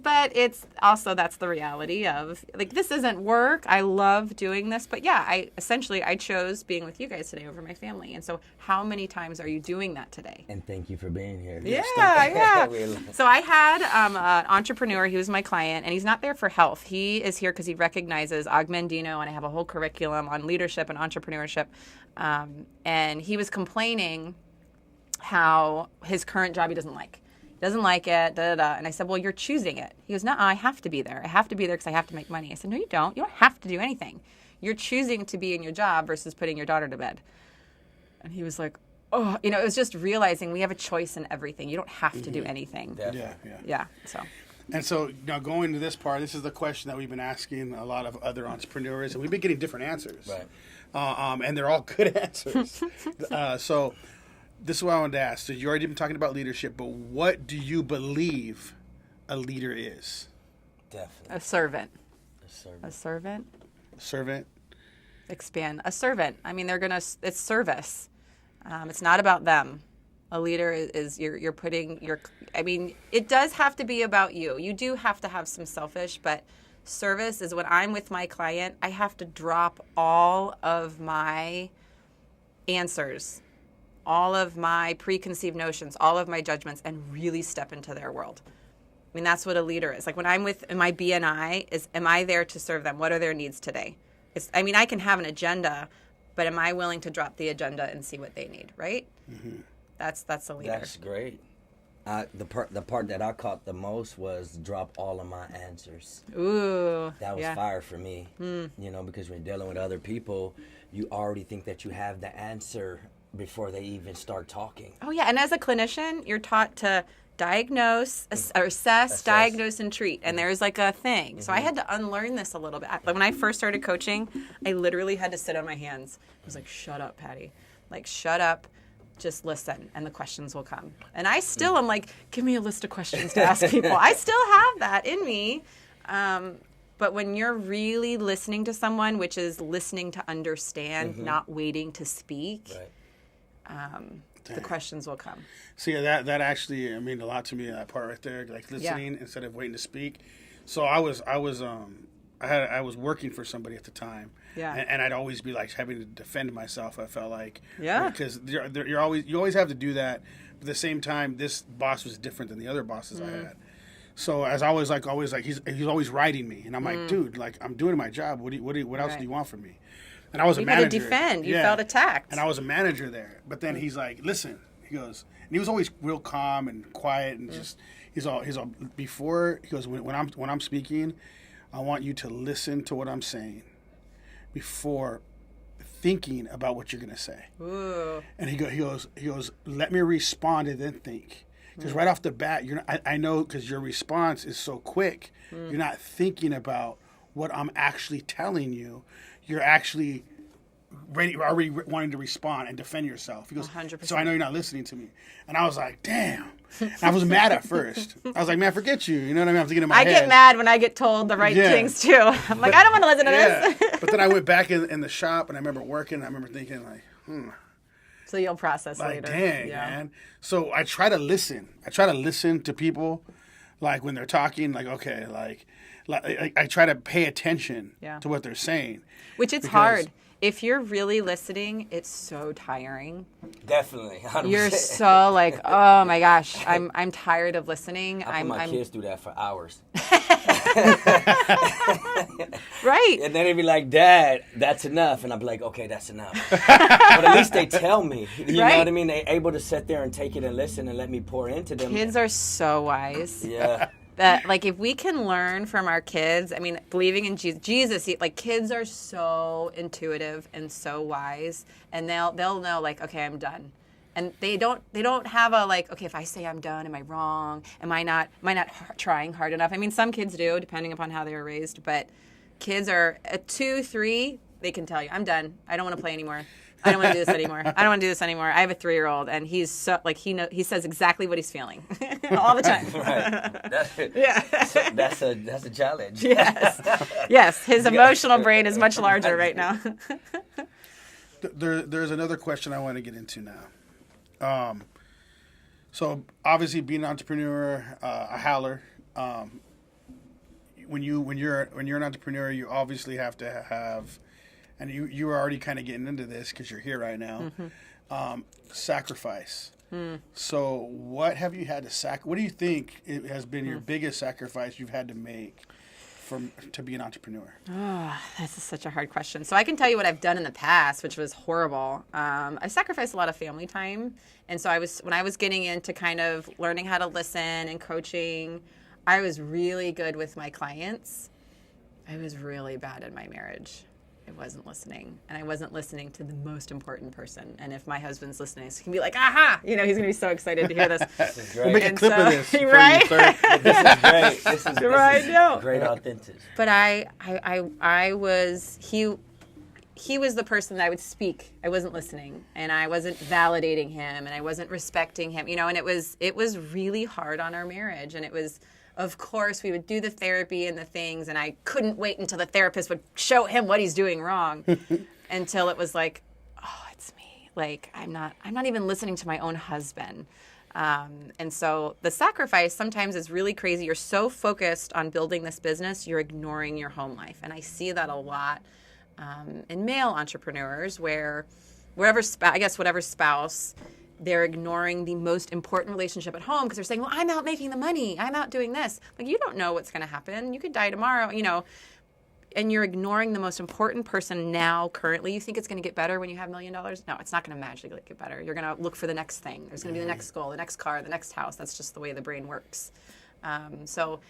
but it's also, that's the reality of, this isn't work. I love doing this, but yeah, I chose being with you guys today over my family. And so how many times are you doing that today? And thank you for being here. Yeah. So I had an entrepreneur, he was my client, and he's not there for health. He is here because he recognizes Og Mandino, and I have a whole curriculum on leadership and entrepreneurship. And he was complaining how his current job he doesn't like. Doesn't like it, And I said, well, you're choosing it. He goes, no, I have to be there. I have to be there because I have to make money. I said, no, you don't. You don't have to do anything. You're choosing to be in your job versus putting your daughter to bed. And he was like, oh, it was just realizing we have a choice in everything. You don't have to do anything. Yeah. And so now going to this part, this is the question that we've been asking a lot of other entrepreneurs, and we've been getting different answers. Right. And they're all good answers. So this is what I wanted to ask. So you already been talking about leadership, but what do you believe a leader is? Definitely. A servant. A servant. Servant. Expand. A servant. I mean, it's service. It's not about them. A leader is you're putting it does have to be about you. You do have to have some selfish, but service is when I'm with my client, I have to drop all of my answers, all of my preconceived notions, all of my judgments, and really step into their world. I mean, that's what a leader is. Like when I'm with my BNI, am I there to serve them? What are their needs today? I can have an agenda, but am I willing to drop the agenda and see what they need, right? Mm-hmm. That's a leader. That's great. The part that I caught the most was drop all of my answers. Ooh. That was fire for me. Because when you're dealing with other people, you already think that you have the answer before they even start talking. Oh, yeah. And as a clinician, you're taught to diagnose, assess, diagnose, and treat. And there's like a thing. Mm-hmm. So I had to unlearn this a little bit. When I first started coaching, I literally had to sit on my hands. I was like, shut up, Patty. Like, shut up. Just listen, and the questions will come. And I still am like, give me a list of questions to ask people. I still have that in me. But when you're really listening to someone, which is listening to understand, not waiting to speak, the questions will come. See, that actually mean a lot to me, that part right there, like listening instead of waiting to speak. So I was working for somebody at the time. Yeah. And I'd always be like having to defend myself. I felt like, because you always have to do that. But at the same time, this boss was different than the other bosses I had. So as I was always he's always writing me, and I'm like, dude, like I'm doing my job. What else do you want from me? And I was a manager. You had to defend. You felt attacked. And I was a manager there. But then he's like, listen, he goes, and he was always real calm and quiet and just he's all before he goes when I'm speaking, I want you to listen to what I'm saying. before thinking about what you're going to say. Ooh. And he goes, let me respond and then think. Because right off the bat, I know because your response is so quick, you're not thinking about what I'm actually telling you. You're actually already wanting to respond and defend yourself. He goes, 100%. so I know you're not listening to me. And I was like, damn. And I was mad at first. I was like, man, forget you. You know what I mean? I was thinking in my head. I get mad when I get told the right things too. I'm like, I don't want to listen to this. But then I went back in the shop and I remember working. And I remember thinking like, So you'll process like, later. dang, man. So I try to listen. I try to listen to people, like when they're talking. Like, okay, like I try to pay attention to what they're saying. Which it's hard. If you're really listening, it's so tiring. Definitely. 100%. You're so like, oh my gosh, I'm tired of listening. I put my kids through that for hours. Right. And then they'd be like, Dad, that's enough. And I'd be like, okay, that's enough. But at least they tell me. You know what I mean? They're able to sit there and take it and listen and let me pour into them. Kids are so wise. Yeah. That, like, if we can learn from our kids, I mean, believing in Jesus, like, kids are so intuitive and so wise, and they'll know, like, okay, I'm done. And they don't have a, like, okay, if I say I'm done, am I wrong? Am I not trying hard enough? I mean, some kids do, depending upon how they were raised, but kids are at 2, 3, they can tell you, I'm done. I don't want to play anymore. I don't want to do this anymore. I don't want to do this anymore. I have a 3-year-old, and he's so, like, he says exactly what he's feeling all the time. Right. That's a challenge. Yes. His emotional brain is much larger right now. There's another question I want to get into now. So obviously, being an entrepreneur, a howler. When you're an entrepreneur, you obviously have to have. And you were already kind of getting into this because you're here right now. Sacrifice. So what have you had to what do you think it has been your biggest sacrifice you've had to make to be an entrepreneur? Oh, that's such a hard question. So I can tell you what I've done in the past, which was horrible. I sacrificed a lot of family time. And so when I was getting into kind of learning how to listen and coaching, I was really good with my clients. I was really bad in my marriage. I wasn't listening, and I wasn't listening to the most important person. And if my husband's listening, he can be like, aha, he's going to be so excited to hear this. This is great. We'll make a clip of this. Right? This is great. This is Great authentic. But I was, he was the person that I would speak. I wasn't listening, and I wasn't validating him, and I wasn't respecting him, and it was really hard on our marriage, and it was, of course, we would do the therapy and the things, and I couldn't wait until the therapist would show him what he's doing wrong until it was like, oh, it's me. Like, I'm not even listening to my own husband. And so the sacrifice sometimes is really crazy. You're so focused on building this business, you're ignoring your home life. And I see that a lot in male entrepreneurs where whatever spouse, they're ignoring the most important relationship at home because they're saying, well, I'm out making the money. I'm out doing this. Like, you don't know what's going to happen. You could die tomorrow, and you're ignoring the most important person now, currently. You think it's going to get better when you have $1 million? No, it's not going to magically get better. You're going to look for the next thing. There's going to be the next goal, the next car, the next house. That's just the way the brain works. So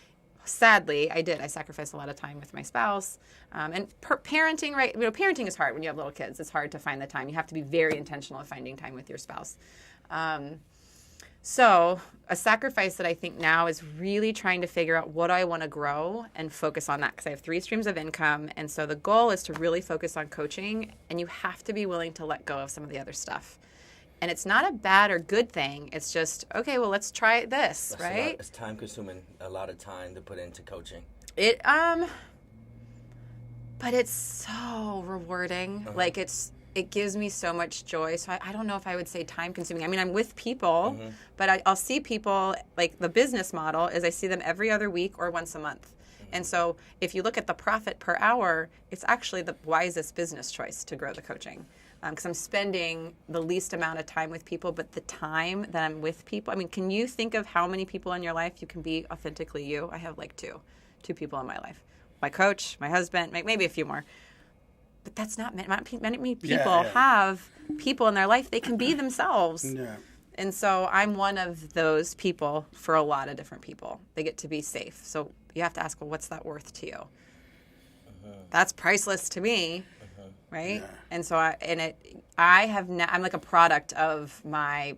sadly, I did. I sacrificed a lot of time with my spouse. And parenting, right? Parenting is hard when you have little kids. It's hard to find the time. You have to be very intentional of finding time with your spouse. So a sacrifice that I think now is really trying to figure out what I want to grow and focus on that, because I have 3 streams of income. And so the goal is to really focus on coaching, and you have to be willing to let go of some of the other stuff. And it's not a bad or good thing. It's just, okay, well, let's try this, right? It's time consuming, a lot of time to put into coaching. But it's so rewarding. Uh-huh. Like, it gives me so much joy. So I don't know if I would say time consuming. I mean, I'm with people, but I'll see people, like the business model is I see them every other week or once a month. And so if you look at the profit per hour, it's actually the wisest business choice to grow the coaching. Because I'm spending the least amount of time with people, but the time that I'm with people, I mean, can you think of how many people in your life you can be authentically you? I have like two people in my life. My coach, my husband, maybe a few more. But that's not many people have people in their life. They can be themselves. Yeah. And so I'm one of those people for a lot of different people. They get to be safe. So you have to ask, well, what's that worth to you? That's priceless to me. right? Yeah. And so I'm like a product of my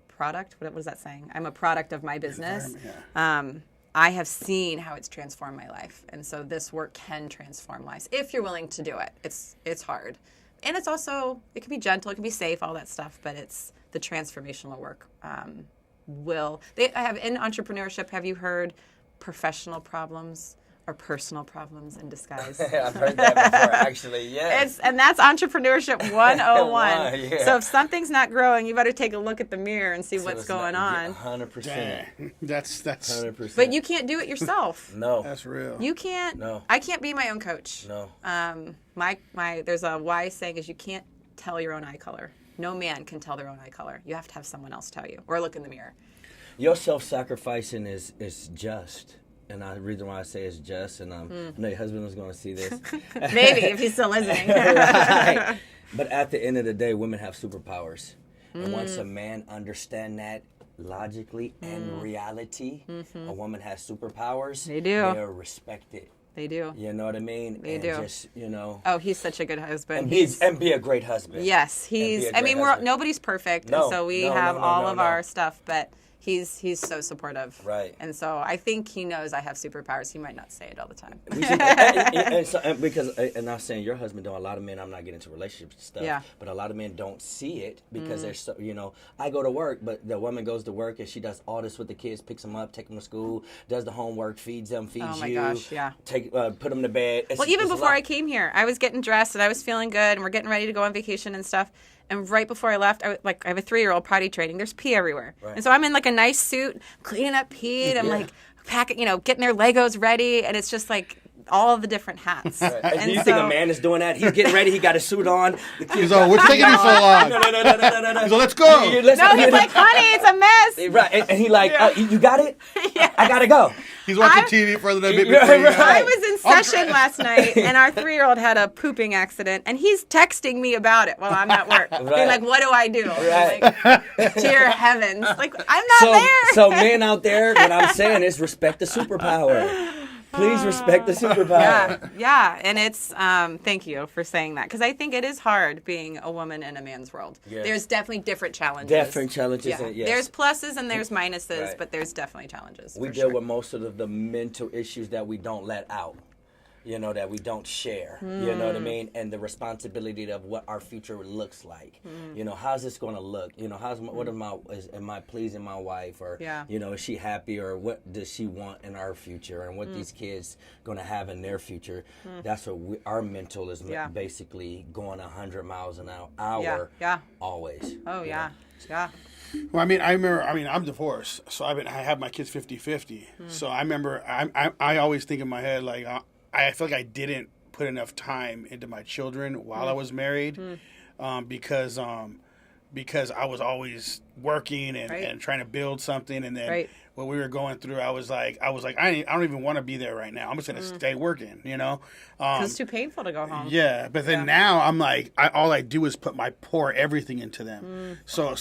product. What is that saying? I'm a product of my business. I have seen how it's transformed my life, and so this work can transform lives if you're willing to do it. It's hard, and it's also, it can be gentle, it can be safe, all that stuff, but it's the transformational work. I have in entrepreneurship. Have you heard professional problems are personal problems in disguise? I've heard that before, actually. Yes. And that's entrepreneurship 101. Yeah. So if something's not growing, you better take a look at the mirror and see what's it's going not- on. 100%. Dang. That's 100%. But you can't do it yourself. No. that's real. You can't. No. I can't be my own coach. No. There's a wise saying is you can't tell your own eye color. No man can tell their own eye color. You have to have someone else tell you, or look in the mirror. Your self-sacrificing is just. And the reason why I say it's just, and I know your husband was going to see this. Maybe, if he's still listening. Right. But at the end of the day, women have superpowers. And once a man understands that logically and reality, a woman has superpowers. They do. They're respected. They do. You know what I mean? They and do. just, Oh, he's such a good husband. and be a great husband. Yes, be a he's. great husband. Nobody's perfect, No, and so we no, have no, all no, of no. our stuff, but he's so supportive. Right. And so I think he knows I have superpowers. He might not say it all the time. And I'm saying your husband don't. A lot of men, I'm not getting into relationship stuff. Yeah. But a lot of men don't see it because they're so. I go to work, but the woman goes to work and she does all this with the kids, picks them up, take them to school, does the homework, feeds them, feeds Oh my you. gosh, yeah. Put them to bed. Well, even before I came here, I was getting dressed and I was feeling good, and we're getting ready to go on vacation and stuff. And right before I left, I have a 3-year-old potty training. There's pee everywhere, Right. and so I'm in like a nice suit, cleaning up pee, and I'm like packing, getting their Legos ready, and it's just like all of the different hats. Right. And And you think so- a man is doing that? He's getting ready. He got a suit on. The kids He's all, what's taking you so long? No. He's all, let's go. No, he's like, honey, it's a mess. Right, and he like, you got it? Yes. I gotta go. He's watching TV for the bit Yeah, before you right. I was in session last night, and our 3-year-old had a pooping accident, and he's texting me about it while I'm at work. Being Right. like, what do I do? Right. Like, dear heavens. Like, I'm not there. So men out there, what I'm saying is respect the superpower. Please respect the superpower. Yeah, and it's thank you for saying that, because I think it is hard being a woman in a man's world. Yes. There's definitely different challenges. Different challenges, Yeah. and yes. There's pluses and there's minuses, Right. but there's definitely challenges. We for deal sure. with most of the mental issues that we don't let out. That we don't share. You know what I mean? And the responsibility of what our future looks like. How's this going to look? Am I pleasing my wife, or Yeah. is she happy, or what does she want in our future, and what these kids going to have in their future? That's what our mental is Yeah. basically going 100 miles an hour. Yeah. Always. Oh yeah. Yeah. Well, I'm divorced, so I have my kids 50-50. So I remember, I always think in my head, like, I feel like I didn't put enough time into my children while I was married, because I was always working and, Right. and trying to build something. And then Right. what we were going through, I was like, I don't even want to be there right now. I'm just going to stay working, 'Cause it's too painful to go home. Yeah, but then now I'm like, all I do is pour everything into them. So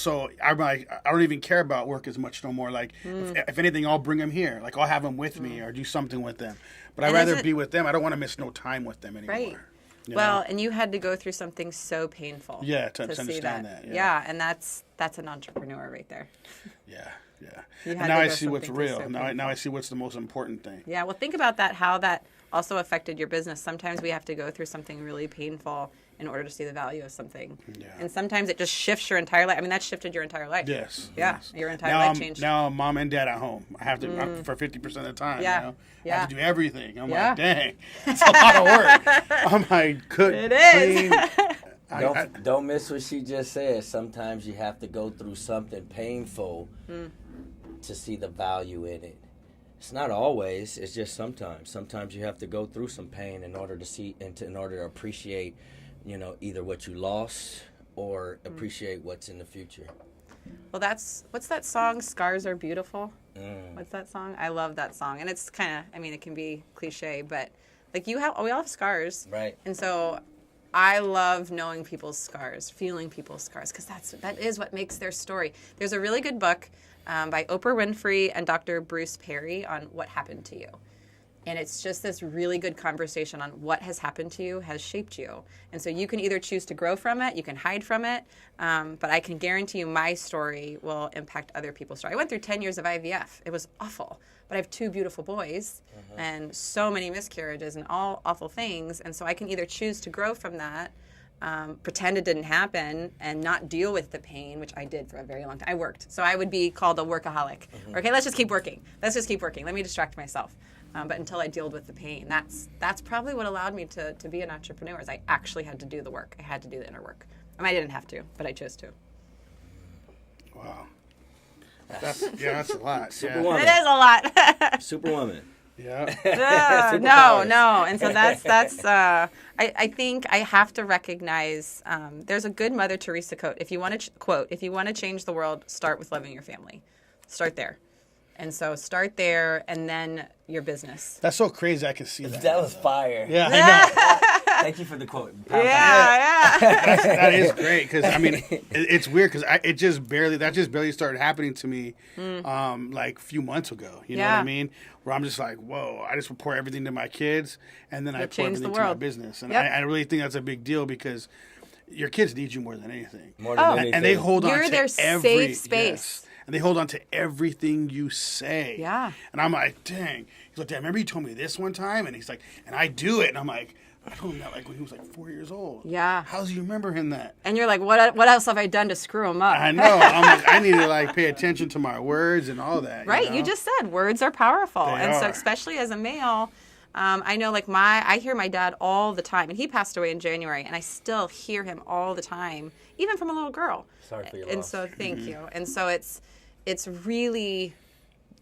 I'm like, I don't even care about work as much no more. Like, if anything, I'll bring them here. Like, I'll have them with me or do something with them. But I'd And rather is it- be with them. I don't want to miss no time with them anymore. Right. you Well, know? and you had to go through something so painful. Yeah, to see understand that, yeah. Yeah, and that's an entrepreneur right there. Yeah. You And had now to I go see what's something real. so Now I painful. see what's the most important thing. Yeah, well, think about that, how that also affected your business. Sometimes we have to go through something really painful in order to see the value of something. Yeah. And sometimes it just shifts your entire life. I mean, that shifted your entire life. Yes. Yeah, yes. your entire now life I'm, changed. Now I'm mom and dad at home. I have to for 50% of the time. Yeah. You know? I Yeah. have to do everything. I'm Yeah. like, dang, it's a lot of work. I'm like, cook, It is. clean. Don't miss what she just said. Sometimes you have to go through something painful to see the value in it. It's not always. It's just sometimes. Sometimes you have to go through some pain in order to see and in order to appreciate, either what you lost or appreciate what's in the future. Well, what's that song? Scars Are Beautiful. What's that song? I love that song, and it's kind of, I mean, it can be cliche, but like we all have scars, Right. And so I love knowing people's scars, feeling people's scars, because that is what makes their story. There's a really good book by Oprah Winfrey and Dr. Bruce Perry on what happened to you. And it's just this really good conversation on what has happened to you has shaped you. And so you can either choose to grow from it, you can hide from it, but I can guarantee you my story will impact other people's story. I went through 10 years of IVF. It was awful. But I have 2 beautiful boys and so many miscarriages and all awful things. And so I can either choose to grow from that, pretend it didn't happen, and not deal with the pain, which I did for a very long time. I worked. So I would be called a workaholic. Okay, let's just keep working. Let's just keep working. Let me distract myself. But until I dealt with the pain, that's probably what allowed me to be an entrepreneur. Is I actually had to do the work. I had to do the inner work. I mean, I didn't have to, but I chose to. Wow. That's a lot. Superwoman. It is a lot. Superwoman. Yeah. No. And so that's I think I have to recognize there's a good Mother Teresa quote. If you want to if you want to change the world, start with loving your family. Start there. And so start there and then your business. That's so crazy. I can see that. That was fire. Yeah, I know. Thank you for the quote. Yeah. That is great because I mean it's weird because that just barely started happening to me like a few months ago. You know what I mean? Where I'm just like, whoa! I just pour everything to my kids and then I pour everything to my business, and I really think that's a big deal because your kids need you more than anything. More than anything. And they hold on You're to their safe space. Yes. And they hold on to everything you say. Yeah. And I'm like, dang. He's like, Dad, remember you told me this one time? And he's like, and I do it. And I'm like, I told him that like when he was like 4 years old. Yeah. How does he remember him that? And you're like, what else have I done to screw him up? I know. I'm like, I need to like pay attention to my words and all that. Right. You just said words are powerful. They So are. especially as a male, I know like I hear my dad all the time, and he passed away in January, and I still hear him all the time, even from a little girl. Sorry for your And loss. so thank you. And so it's really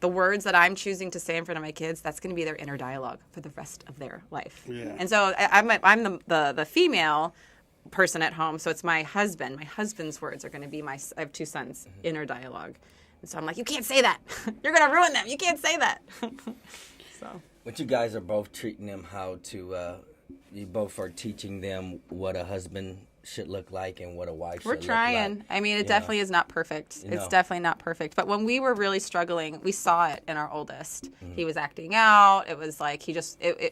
the words that I'm choosing to say in front of my kids, that's going to be their inner dialogue for the rest of their life. Yeah. And so I'm the female person at home, so it's my husband. My husband's words are going to be I have 2 sons, inner dialogue. And so I'm like, you can't say that. You're going to ruin them. You can't say that. So. But you guys are both treating them how to, you both are teaching them what a husband should look like and what a wife should look like. We're trying. I mean, it definitely is not perfect. It's definitely not perfect. But when we were really struggling, we saw it in our oldest. He was acting out. It was like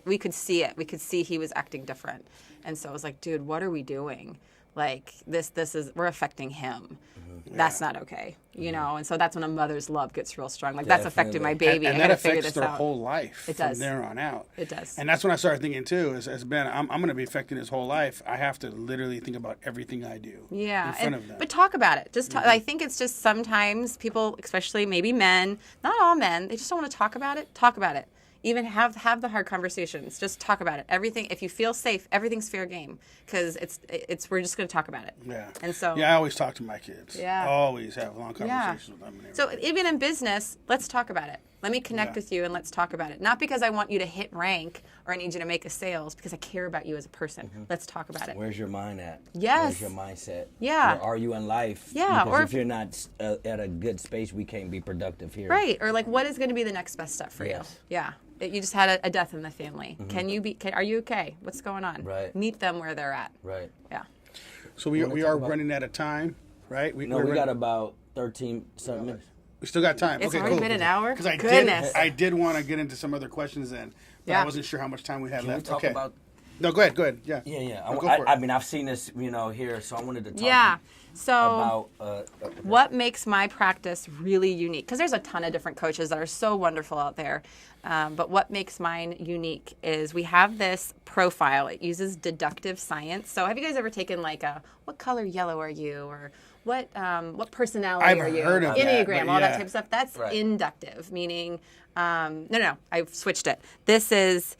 we could see it. We could see he was acting different. And so it was like, dude, what are we doing? Like we're affecting him. That's not okay, you know. And so that's when a mother's love gets real strong. Like that's affecting my baby. And I that got to figure affects this their out. whole life It from does. there on out. It does. And that's when I started thinking too, as Ben, I'm going to be affecting his whole life. I have to literally think about everything I do. Yeah, in front of them. but talk about it. Just I think it's just sometimes people, especially maybe men, not all men, they just don't want to talk about it. Talk about it. Even have the hard conversations. Just talk about it. Everything. If you feel safe, everything's fair game because we're just going to talk about it. Yeah. And so. Yeah, I always talk to my kids. Yeah. I always have long conversations with them. And So everything. even in business, let's talk about it. Let me connect with you and let's talk about it. Not because I want you to hit rank or I need you to make a sales, because I care about you as a person. Let's talk about it. Where's your mind at? Yes. Where's your mindset? Yeah. Where are you in life? Yeah, Because or if you're not at a good space, we can't be productive here. Right. Or like, what is going to be the next best step for Yes. you? Yeah. You just had a death in the family. Are you okay? What's going on? Right. Meet them where they're at. Right. Yeah. So we are running out of time, right? We got about 13 something minutes. We still got time. It's already been an hour? Because Goodness. I did want to get into some other questions then, but I wasn't sure how much time we had Can we left. talk about... No, go ahead. Yeah. Yeah. No, go for it. I mean, I've seen this, here, so I wanted to talk So about... what makes my practice really unique? Because there's a ton of different coaches that are so wonderful out there. But what makes mine unique is we have this profile. It uses deductive science. So have you guys ever taken like what color yellow are you? Or what personality are you? I've heard of that, Enneagram, but all that yeah. type of stuff. That's Right. inductive, meaning, no, I've switched it. This is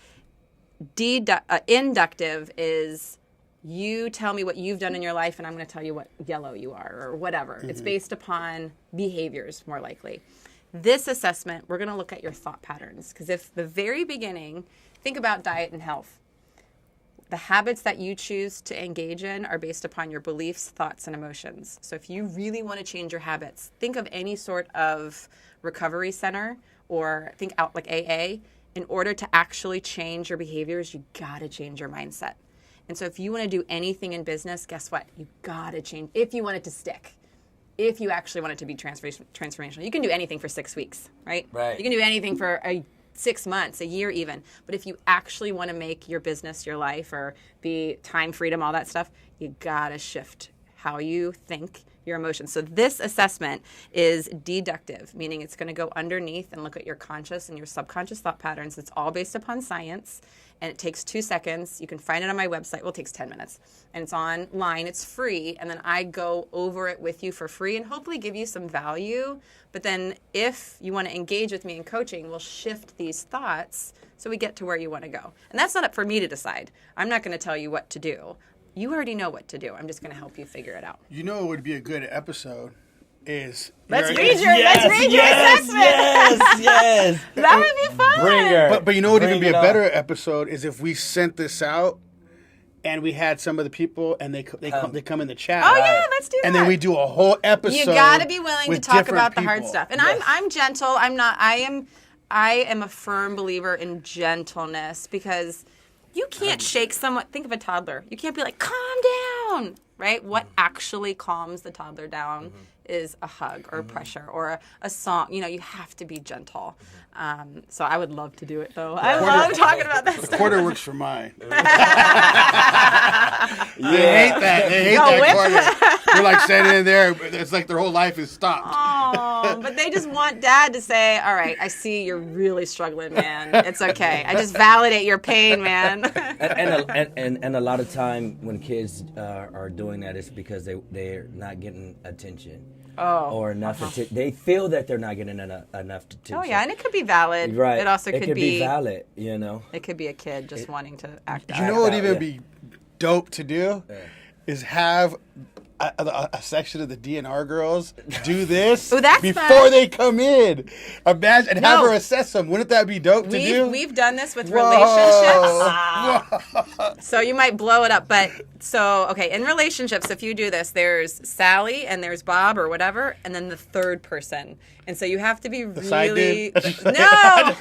inductive is you tell me what you've done in your life and I'm going to tell you what yellow you are or whatever. It's based upon behaviors more likely. This assessment, we're going to look at your thought patterns because if the very beginning, think about diet and health. The habits that you choose to engage in are based upon your beliefs, thoughts, and emotions. So if you really want to change your habits, think of any sort of recovery center or think out like AA. In order to actually change your behaviors, you got to change your mindset. And so if you want to do anything in business, guess what? You got to change if you want it to stick. If you actually want it to be transformational. You can do anything for 6 weeks, right? Right. You can do anything for 6 months, a year even. But if you actually want to make your business your life or be time freedom, all that stuff, you got to shift how you think, your emotions. So this assessment is deductive, meaning it's going to go underneath and look at your conscious and your subconscious thought patterns. It's all based upon science, and it takes 2 seconds. You can find it on my website. Well, it takes 10 minutes. And it's online. It's free. And then I go over it with you for free and hopefully give you some value. But then if you want to engage with me in coaching, we'll shift these thoughts so we get to where you want to go. And that's not up for me to decide. I'm not going to tell you what to do. You already know what to do. I'm just going to help you figure it out. You know, it would be a good episode is let's read your assessment. Yes. That would be fun. Bring her. But you know what would even Bring be a it better on. episode is if we sent this out and we had some of the people and they come in the chat. Oh yeah, let's do that. And then we do a whole episode. You got to be willing to with talk different about the hard people. stuff. And Yes. I'm gentle. I am a firm believer in gentleness because you can't shake someone. Think of a toddler. You can't be like, calm down, right? What actually calms the toddler down is a hug or pressure or a song. You know, you have to be gentle. So I would love to do it, though. I love talking about that stuff. Quarter works for mine. They hate that. They hate No, that quarter. They're like standing in there. It's like their whole life is stopped. Oh, but they just want dad to say, all right, I see you're really struggling, man. It's okay. I just validate your pain, man. And a lot of time when kids are doing that, it's because they're not getting attention. Or enough attention. They feel that they're not getting enough attention. Oh, yeah, and it could be valid. Right. It also could be valid, you know. It could be a kid just wanting to act out. You know what would even yeah. be dope to do? Is have a section of the DNR girls do this Ooh, that's before fun. they come in. Imagine and have No. her assess them. Wouldn't that be dope to do? We've done this with Whoa. relationships. So you might blow it up. But so, okay, in relationships, if you do this, there's Sally and there's Bob or whatever, and then the third person. And so you have to be side really... dude? No!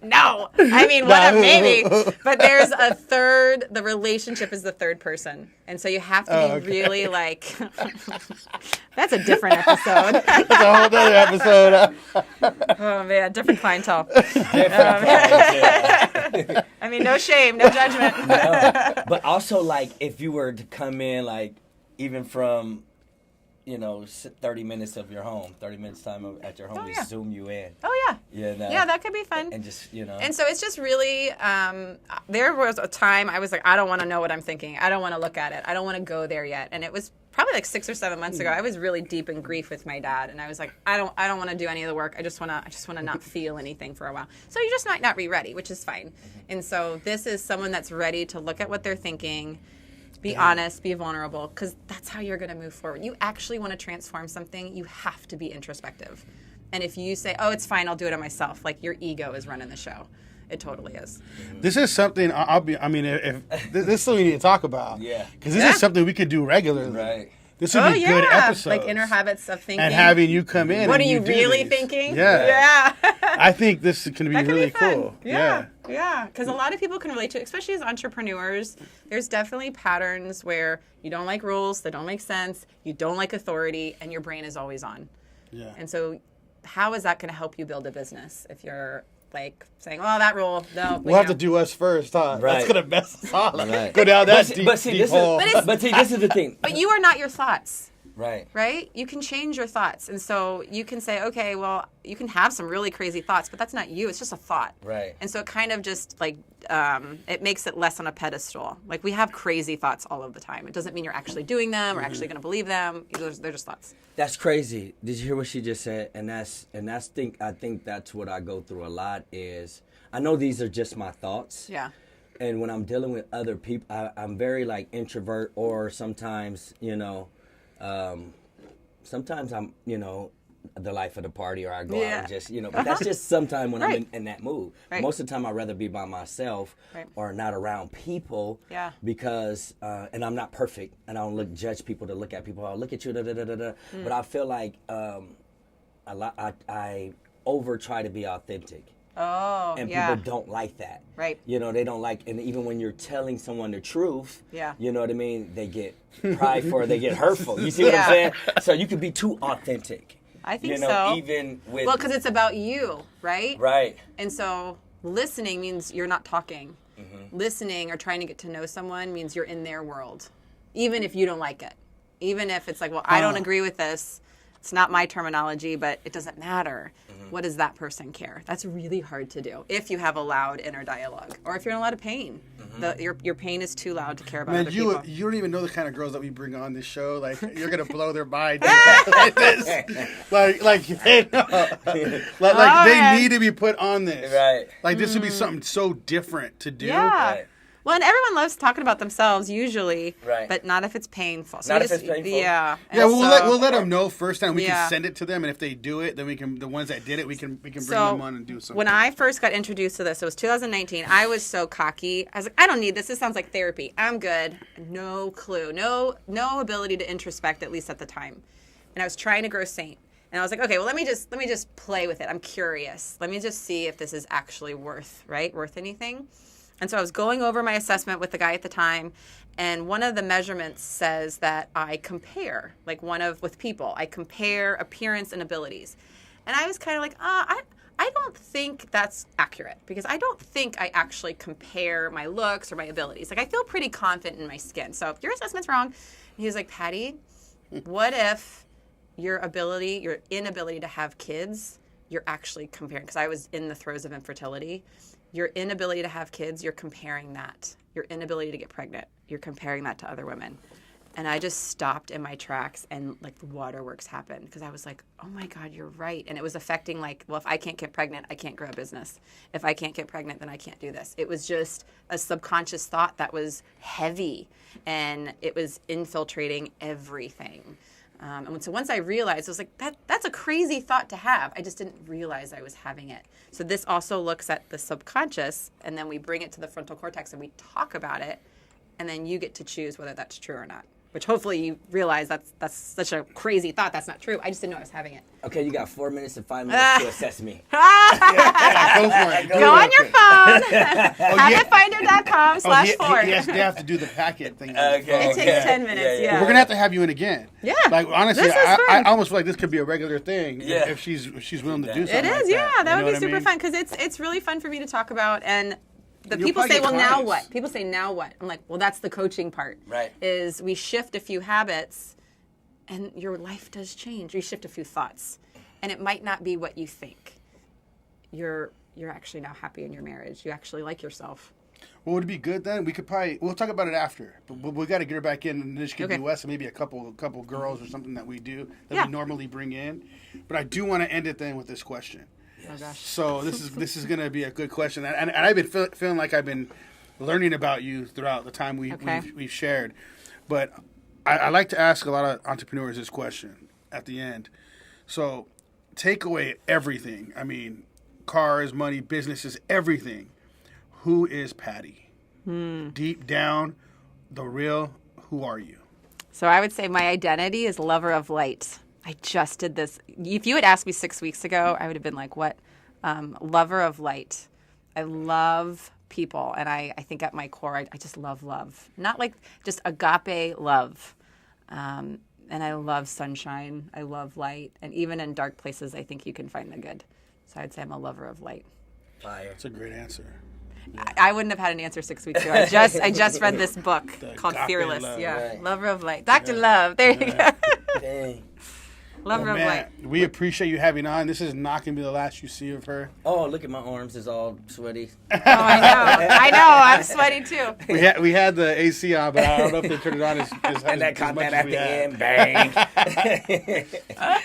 No. I mean, whatever, maybe. But there's a third, the relationship is the third person. And so you have to be really like... That's a different episode. That's a whole other episode. Oh, man, different clientele. I mean, no shame, no judgment. But also, like, if you were to come in, like, even from, 30 minutes of your home, 30 minutes time at your home, Oh, we yeah. zoom you in. Oh, yeah. Yeah, that could be fun. And just, And so it's just really, there was a time I was like, I don't want to know what I'm thinking. I don't want to look at it. I don't want to go there yet. And it was probably like 6 or 7 months ago. I was really deep in grief with my dad, and I was like, I don't want to do any of the work. I just want to not feel anything for a while. So you just might not be ready, which is fine. And so this is someone that's ready to look at what they're thinking. Be honest, be vulnerable, because that's how you're going to move forward. You actually want to transform something, you have to be introspective. And if you say, oh, it's fine, I'll do it on myself, like your ego is running the show. It totally is. This is something if this is something we need to talk about. Yeah. Because this is something we could do regularly. Right. This would be good episodes. Like inner habits of thinking. And having you come in. What and are you do really these. thinking? Yeah. Yeah. I think this can be That could really be fun. cool. Yeah. Because a lot of people can relate to it, especially as entrepreneurs. There's definitely patterns where you don't like rules, they don't make sense, you don't like authority, and your brain is always on. Yeah. And so how is that going to help you build a business if you're like saying, oh, that rule, no. We'll have to do us first, huh? Right. That's going to mess us all up. Right. Go down that deep this hole. is the thing. But you are not your thoughts. Right. Right? You can change your thoughts. And so you can say, okay, well, you can have some really crazy thoughts, but that's not you. It's just a thought. Right. And so it kind of just like, it makes it less on a pedestal. Like we have crazy thoughts all of the time. It doesn't mean you're actually doing them or actually going to believe them. They're just thoughts. That's crazy. Did you hear what she just said? I think that's what I go through a lot is, I know these are just my thoughts. Yeah. And when I'm dealing with other people, I'm very like introvert, or sometimes, sometimes I'm, the life of the party, or I go out and just, but that's just sometime when I'm in that mood. Right. Most of the time I'd rather be by myself Right. or not around people because, and I'm not perfect, and I don't judge people to look at people. I'll look at you, But I feel like I over try to be authentic. Oh, And yeah. people don't like that. Right. They don't like, and even when you're telling someone the truth, Yeah. you know what I mean? They get prideful, they get hurtful. You see what I'm saying? So you can be too authentic. I think you know, so. even with Well, because it's about you, right? right. And so listening means you're not talking. Mm-hmm. Listening or trying to get to know someone means you're in their world, even if you don't like it. Even if it's like, well, I don't agree with this. It's not my terminology, but it doesn't matter. Mm-hmm. What does that person care? That's really hard to do if you have a loud inner dialogue or if you're in a lot of pain. Mm-hmm. Your pain is too loud to care about Man, other people. you don't even know the kind of girls that we bring on this show. Like, you're gonna blow their mind like this. Like they know. Like they man. need to be put on this. Right. Like this would be something so different to do. Yeah. Right. Well, and everyone loves talking about themselves usually, Right. but not if it's painful. So Not we if it's painful. Yeah. Yeah, And we'll let them know first time. We Yeah. can send it to them, and if they do it, then we can. The ones that did it, we can bring So, them on and do something. when I first got introduced to this, it was 2019. I was so cocky. I was like, I don't need this. This sounds like therapy. I'm good. No clue. No ability to introspect, at least at the time. And I was trying to grow saint. And I was like, okay, well, let me just play with it. I'm curious. Let me just see if this is actually worth anything. And so I was going over my assessment with the guy at the time, and one of the measurements says that I compare, with people. I compare appearance and abilities. And I was kind of like, I don't think that's accurate because I don't think I actually compare my looks or my abilities. Like, I feel pretty confident in my skin. So your assessment's wrong. And he was like, Patty, what if your inability to have kids, you're actually comparing? Because I was in the throes of infertility. Your inability to have kids, you're comparing that. Your inability to get pregnant, you're comparing that to other women. And I just stopped in my tracks and like the waterworks happened because I was like, oh my God, you're right. And it was affecting if I can't get pregnant, I can't grow a business. If I can't get pregnant, then I can't do this. It was just a subconscious thought that was heavy and it was infiltrating everything. And so once I realized, I was like, that's a crazy thought to have. I just didn't realize I was having it. So this also looks at the subconscious, and then we bring it to the frontal cortex and we talk about it, and then you get to choose whether that's true or not. Which hopefully you realize that's such a crazy thought. That's not true. I just didn't know I was having it. Okay, you got 4 minutes and 5 minutes to assess me. Go for it. Go on your phone, habitfinder.com/Ford. They have to do the packet thing. Okay. It takes 10 minutes, yeah. We're gonna have to have you in again. Yeah. Like honestly, This is I fun. almost feel like this could be a regular thing. Yeah. If she's willing to do It something. is, like yeah. That You would know be what I super mean? fun because it's really fun for me to talk about. And the You'll people probably say, get well, now clients. what? People say, now what? I'm like, well, that's the coaching part. Right. Is we shift a few habits and your life does change. You shift a few thoughts. And it might not be what you think. You're actually now happy in your marriage. You actually like yourself. What would be good then? We'll talk about it after. But we got to get her back in, and then she could Okay. do us and maybe a couple girls or something that we do that Yeah. we normally bring in. But I do want to end it then with this question. Oh gosh. So this is going to be a good question, and I've been feeling like I've been learning about you throughout the time we've shared. But I like to ask a lot of entrepreneurs this question at the end. So take away everything. I mean, cars, money, businesses, everything. Who is Patty? Deep down, the real, who are you? So I would say my identity is lover of light. I just did this. If you had asked me 6 weeks ago, I would have been like, what? Lover of light. I love people. And I think at my core, I just love love. Not like just agape love. And I love sunshine. I love light. And even in dark places, I think you can find the good. So I'd say I'm a lover of light. Fire. That's a great answer. I wouldn't have had an answer 6 weeks ago. I just read this book called agape Fearless. love. Yeah, Right. Lover of Light. Dr. Love. There you go. Dang. Lover of Man, Light. we appreciate you having on. This is not going to be the last you see of her. Oh, look at my arms. It's all sweaty. Oh, I know. I'm sweaty too. We had the AC on, but I don't know if they turned it on And that caught much that as at we the had. end.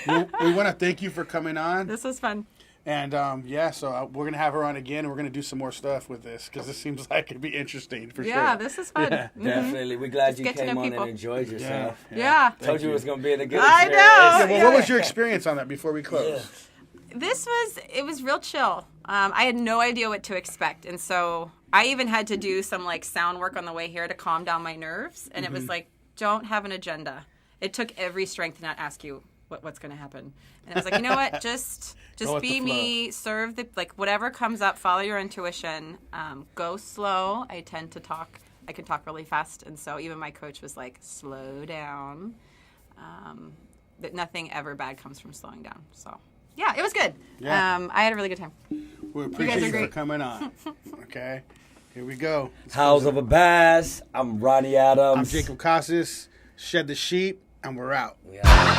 Bang. We want to thank you for coming on. This was fun. And so we're going to have her on again, and we're going to do some more stuff with this because this seems like it'd be interesting for sure. Yeah, this is fun. Yeah. Definitely. We're glad you get to came know on people. and enjoyed yourself. Yeah. Told you it was going to be a good I experience. know. So what was your experience on that before we close? It was real chill. I had no idea what to expect. And so I even had to do some like sound work on the way here to calm down my nerves. And it was like, don't have an agenda. It took every strength to not ask you what's going to happen. And I was like, you know what? Just Go with be the me, serve whatever comes up, follow your intuition, go slow. I can talk really fast. And so even my coach was like, slow down. that nothing ever bad comes from slowing down. So, yeah, it was good. Yeah. I had a really good time. We appreciate you for great. coming on. Okay, here we go. House of a Bass. I'm Ronnie Adams. I'm Jacob Casas. Shed the sheep, and we're out. We out.